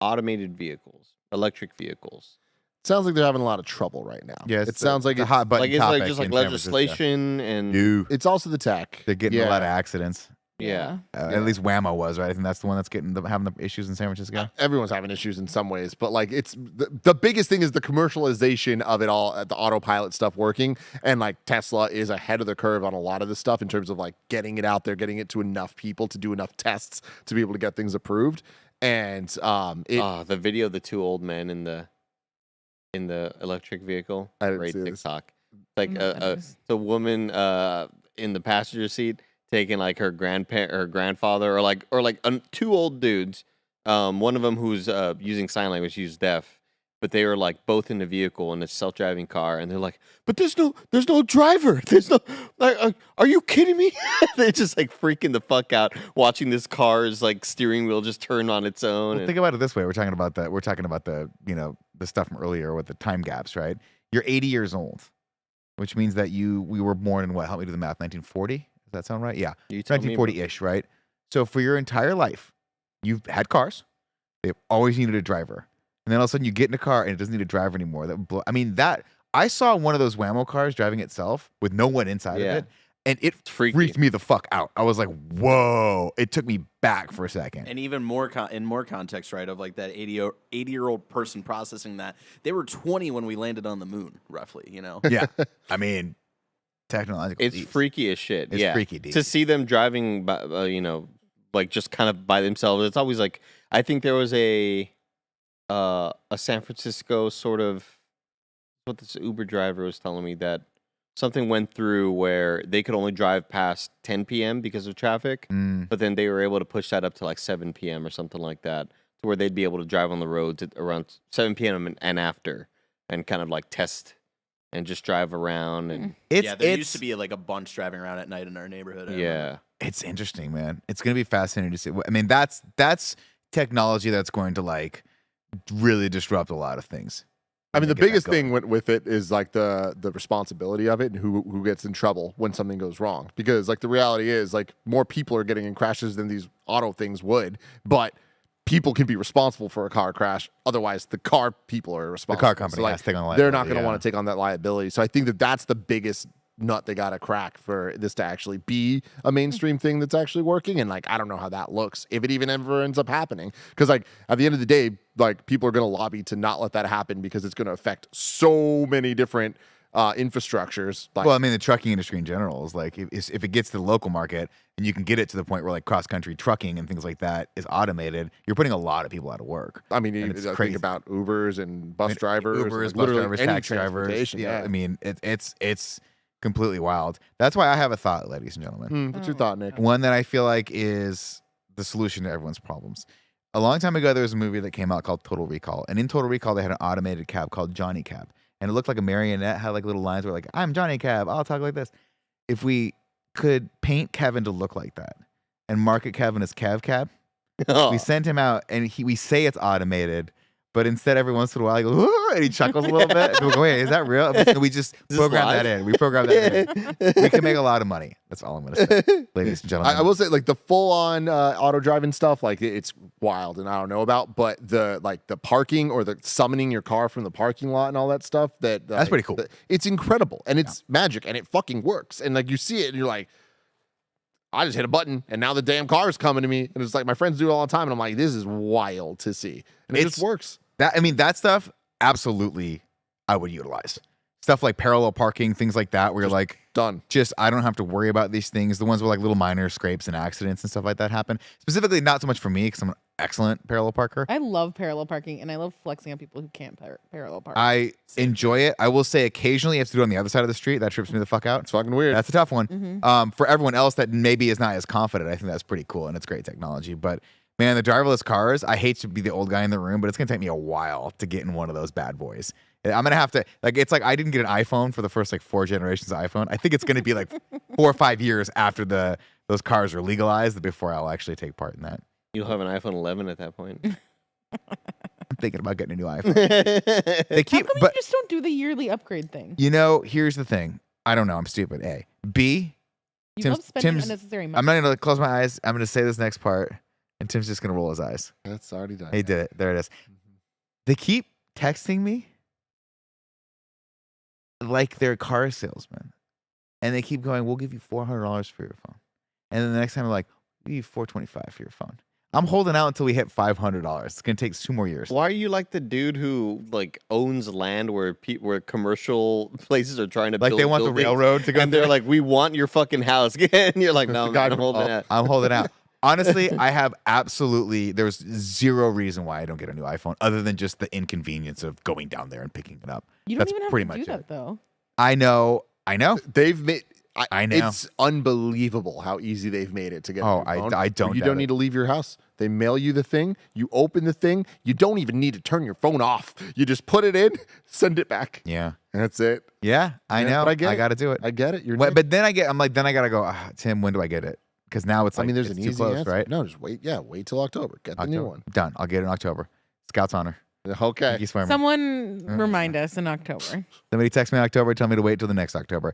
Speaker 4: automated vehicles, electric vehicles.
Speaker 2: Sounds like they're having a lot of trouble right now.
Speaker 1: Yeah,
Speaker 2: it sounds like
Speaker 1: a
Speaker 2: it's
Speaker 1: hot button
Speaker 4: Like it's like
Speaker 1: topic
Speaker 4: just like
Speaker 1: in San Francisco.
Speaker 4: legislation and
Speaker 1: No.
Speaker 2: It's also the tech.
Speaker 1: They're getting a lot of accidents.
Speaker 4: yeah.
Speaker 1: At least Whammo was, right? I think that's the one that's having the issues in San Francisco.
Speaker 2: Everyone's having issues in some ways, but like it's the biggest thing is the commercialization of it all, the autopilot stuff working, and like Tesla is ahead of the curve on a lot of this stuff in terms of like getting it out there, getting it to enough people to do enough tests to be able to get things approved. And
Speaker 4: The video of the two old men in the electric vehicle.
Speaker 2: I didn't
Speaker 4: Great
Speaker 2: see this.
Speaker 4: TikTok. Like
Speaker 3: I don't know what that is.
Speaker 4: the woman in the passenger seat taking like her grandfather or like two old dudes. One of them who's using sign language, he's deaf, but they were like both in the vehicle in a self-driving car, and they're like, "But there's no driver. There's no like, are you kidding me?" They're just like freaking the fuck out watching this car's like steering wheel just turn on its own.
Speaker 1: Well,
Speaker 4: and-
Speaker 1: think about it this way: we're talking about the the stuff from earlier with the time gaps, right? You're 80 years old, which means that we were born in what? Help me do the math. 1940? Does that sound right? Yeah,
Speaker 4: You tell me, bro.
Speaker 1: 1940-ish, right? So for your entire life, you've had cars. They've always needed a driver, and then all of a sudden you get in a car and it doesn't need a driver anymore. I saw one of those Whammo cars driving itself with no one inside
Speaker 4: Yeah.
Speaker 1: of it, and it
Speaker 4: freaky.
Speaker 1: freaked me the fuck out. I was like, "Whoa!" It took me back for a second.
Speaker 6: And even more in more context, right, of like that 80-year-old person processing that. They were 20 when we landed on the moon, roughly, you know?
Speaker 1: Yeah, I mean, technological.
Speaker 4: It's
Speaker 1: feats.
Speaker 4: freaky as shit.
Speaker 1: It's
Speaker 4: yeah.
Speaker 1: freaky deep.
Speaker 4: To see them driving, by, like just kind of by themselves. It's always like I think there was a a San Francisco sort of what this Uber driver was telling me that something went through where they could only drive past 10 p.m. because of traffic, but then they were able to push that up to like 7 p.m. or something like that, to where they'd be able to drive on the roads at around 7 p.m. and after, and kind of like test and just drive around. And
Speaker 6: there used to be like a bunch driving around at night in our neighborhood.
Speaker 1: It's interesting, man. It's gonna be fascinating to see. I mean, that's technology that's going to like really disrupt a lot of things.
Speaker 2: I mean, the biggest thing with it is like the responsibility of it and who gets in trouble when something goes wrong. Because like the reality is like more people are getting in crashes than these auto things would, but people can be responsible for a car crash. Otherwise, the car people are responsible.
Speaker 1: The car company
Speaker 2: so, like,
Speaker 1: has to take on the liability.
Speaker 2: They're not going to want to take on that liability. So I think that's the biggest nut they got to crack for this to actually be a mainstream thing that's actually working. And like, I don't know how that looks, if it even ever ends up happening. Because like at the end of the day, like people are going to lobby to not let that happen because it's going to affect so many different infrastructures. Like,
Speaker 1: well, I mean, the trucking industry in general is like, if it gets to the local market and you can get it to the point where like cross-country trucking and things like that is automated, you're putting a lot of people out of work.
Speaker 2: I mean, you think about Ubers and bus drivers,
Speaker 1: Ubers,
Speaker 2: like
Speaker 1: bus drivers, taxi drivers.
Speaker 2: Yeah,
Speaker 1: I mean, it's completely wild. That's why I have a thought, ladies and gentlemen.
Speaker 2: What's your thought, Nick?
Speaker 1: One that I feel like is the solution to everyone's problems. A long time ago, there was a movie that came out called Total Recall. And in Total Recall, they had an automated cab called Johnny Cab. And it looked like a marionette, had like little lines where like, I'm Johnny Cab, I'll talk like this. If we could paint Kevin to look like that and market Kevin as Cab, we send him out and we say it's automated, but instead every once in a while he goes, "Ooh," and he chuckles a little bit. And we go, wait, is that real? And we just program that in. We program that in. We can make a lot of money. That's all I'm going to say, ladies and gentlemen.
Speaker 2: I will say, like the full-on auto driving stuff, like it's wild, and I don't know about. But the parking or the summoning your car from the parking lot and all that stuff, that's
Speaker 1: pretty cool.
Speaker 2: It's incredible, and it's magic, and it fucking works. And like you see it, and you're like, I just hit a button, and now the damn car is coming to me, and it's like my friends do it all the time, and I'm like, this is wild to see, and it just works.
Speaker 1: That stuff, absolutely, I would utilize. Stuff like parallel parking, things like that, where you're like,
Speaker 2: done.
Speaker 1: I don't have to worry about these things. The ones where like little minor scrapes and accidents and stuff like that happen. Specifically, not so much for me because I'm an excellent parallel parker.
Speaker 3: I love parallel parking, and I love flexing on people who can't parallel park.
Speaker 1: I enjoy it. I will say occasionally you have to do it on the other side of the street. That trips me the fuck out.
Speaker 2: It's fucking weird.
Speaker 1: That's a tough one. For everyone else that maybe is not as confident, I think that's pretty cool, and it's great technology. But man, the driverless cars, I hate to be the old guy in the room, but it's going to take me a while to get in one of those bad boys. I'm going to have to, like, it's like I didn't get an iPhone for the first, like, 4 generations of iPhone. I think it's going to be, like, 4 or 5 years after those cars are legalized before I'll actually take part in that.
Speaker 4: You'll have an iPhone 11 at that point.
Speaker 1: I'm thinking about getting a new iPhone. They keep,
Speaker 3: How come you just don't do the yearly upgrade thing?
Speaker 1: You know, here's the thing. I don't know. I'm stupid. A. B.
Speaker 3: You love spending unnecessary money.
Speaker 1: I'm not going to close my eyes. I'm going to say this next part, and Tim's just going to roll his eyes.
Speaker 2: That's already done.
Speaker 1: He did it. There it is. They keep texting me like they're car salesmen. And they keep going, we'll give you $400 for your phone. And then the next time they're like, we'll give you $425 for your phone. I'm holding out until we hit $500. It's going to take 2 more years.
Speaker 4: Why are you like the dude who like owns land where commercial places are trying to
Speaker 1: like
Speaker 4: build
Speaker 1: they want
Speaker 4: buildings,
Speaker 1: the railroad to go
Speaker 4: and they're like, we want your fucking house. And you're like, no, I'm holding out.
Speaker 1: I'm holding out. Honestly, I have there's zero reason why I don't get a new iPhone other than just the inconvenience of going down there and picking it up.
Speaker 3: You don't
Speaker 1: That's
Speaker 3: even have
Speaker 1: pretty
Speaker 3: to
Speaker 1: much
Speaker 3: do that,
Speaker 1: it.
Speaker 3: though.
Speaker 1: I know.
Speaker 2: They've made.
Speaker 1: I know.
Speaker 2: It's unbelievable how easy they've made it to get.
Speaker 1: Oh,
Speaker 2: a new phone.
Speaker 1: I don't.
Speaker 2: You don't need to leave your house. They mail you the thing. You open the thing. You don't even need to turn your phone off. You just put it in, send it back.
Speaker 1: Yeah.
Speaker 2: And that's it.
Speaker 1: Yeah, I know.
Speaker 2: But
Speaker 1: I got to do it.
Speaker 2: I get it.
Speaker 1: But then I got to go, Tim, when do I get it? Because now it's like,
Speaker 2: there's
Speaker 1: it's
Speaker 2: an
Speaker 1: too
Speaker 2: easy
Speaker 1: close,
Speaker 2: answer.
Speaker 1: right?
Speaker 2: No, just wait. Yeah, wait till October. Get the new one.
Speaker 1: Done. I'll get it in October. Scout's honor.
Speaker 2: Okay.
Speaker 1: Thank you, Swimmer.
Speaker 3: Someone remind us in October.
Speaker 1: Somebody text me in October, tell me to wait till the next October.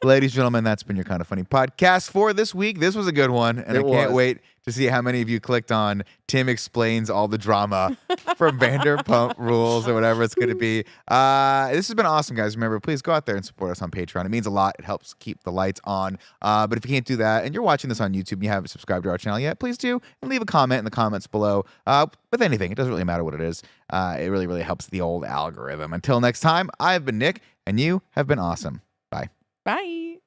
Speaker 1: Ladies and gentlemen, that's been your Kind of Funny podcast for this week. This was a good one, and I can't wait to see how many of you clicked on Tim Explains All the Drama from Vanderpump Rules or whatever it's going to be. This has been awesome, guys. Remember, please go out there and support us on Patreon. It means a lot. It helps keep the lights on. But if you can't do that and you're watching this on YouTube and you haven't subscribed to our channel yet, please do and leave a comment in the comments below with anything. It doesn't really matter what it is. It really, really helps the old algorithm. Until next time, I've been Nick, and you have been awesome. Bye.
Speaker 3: Bye.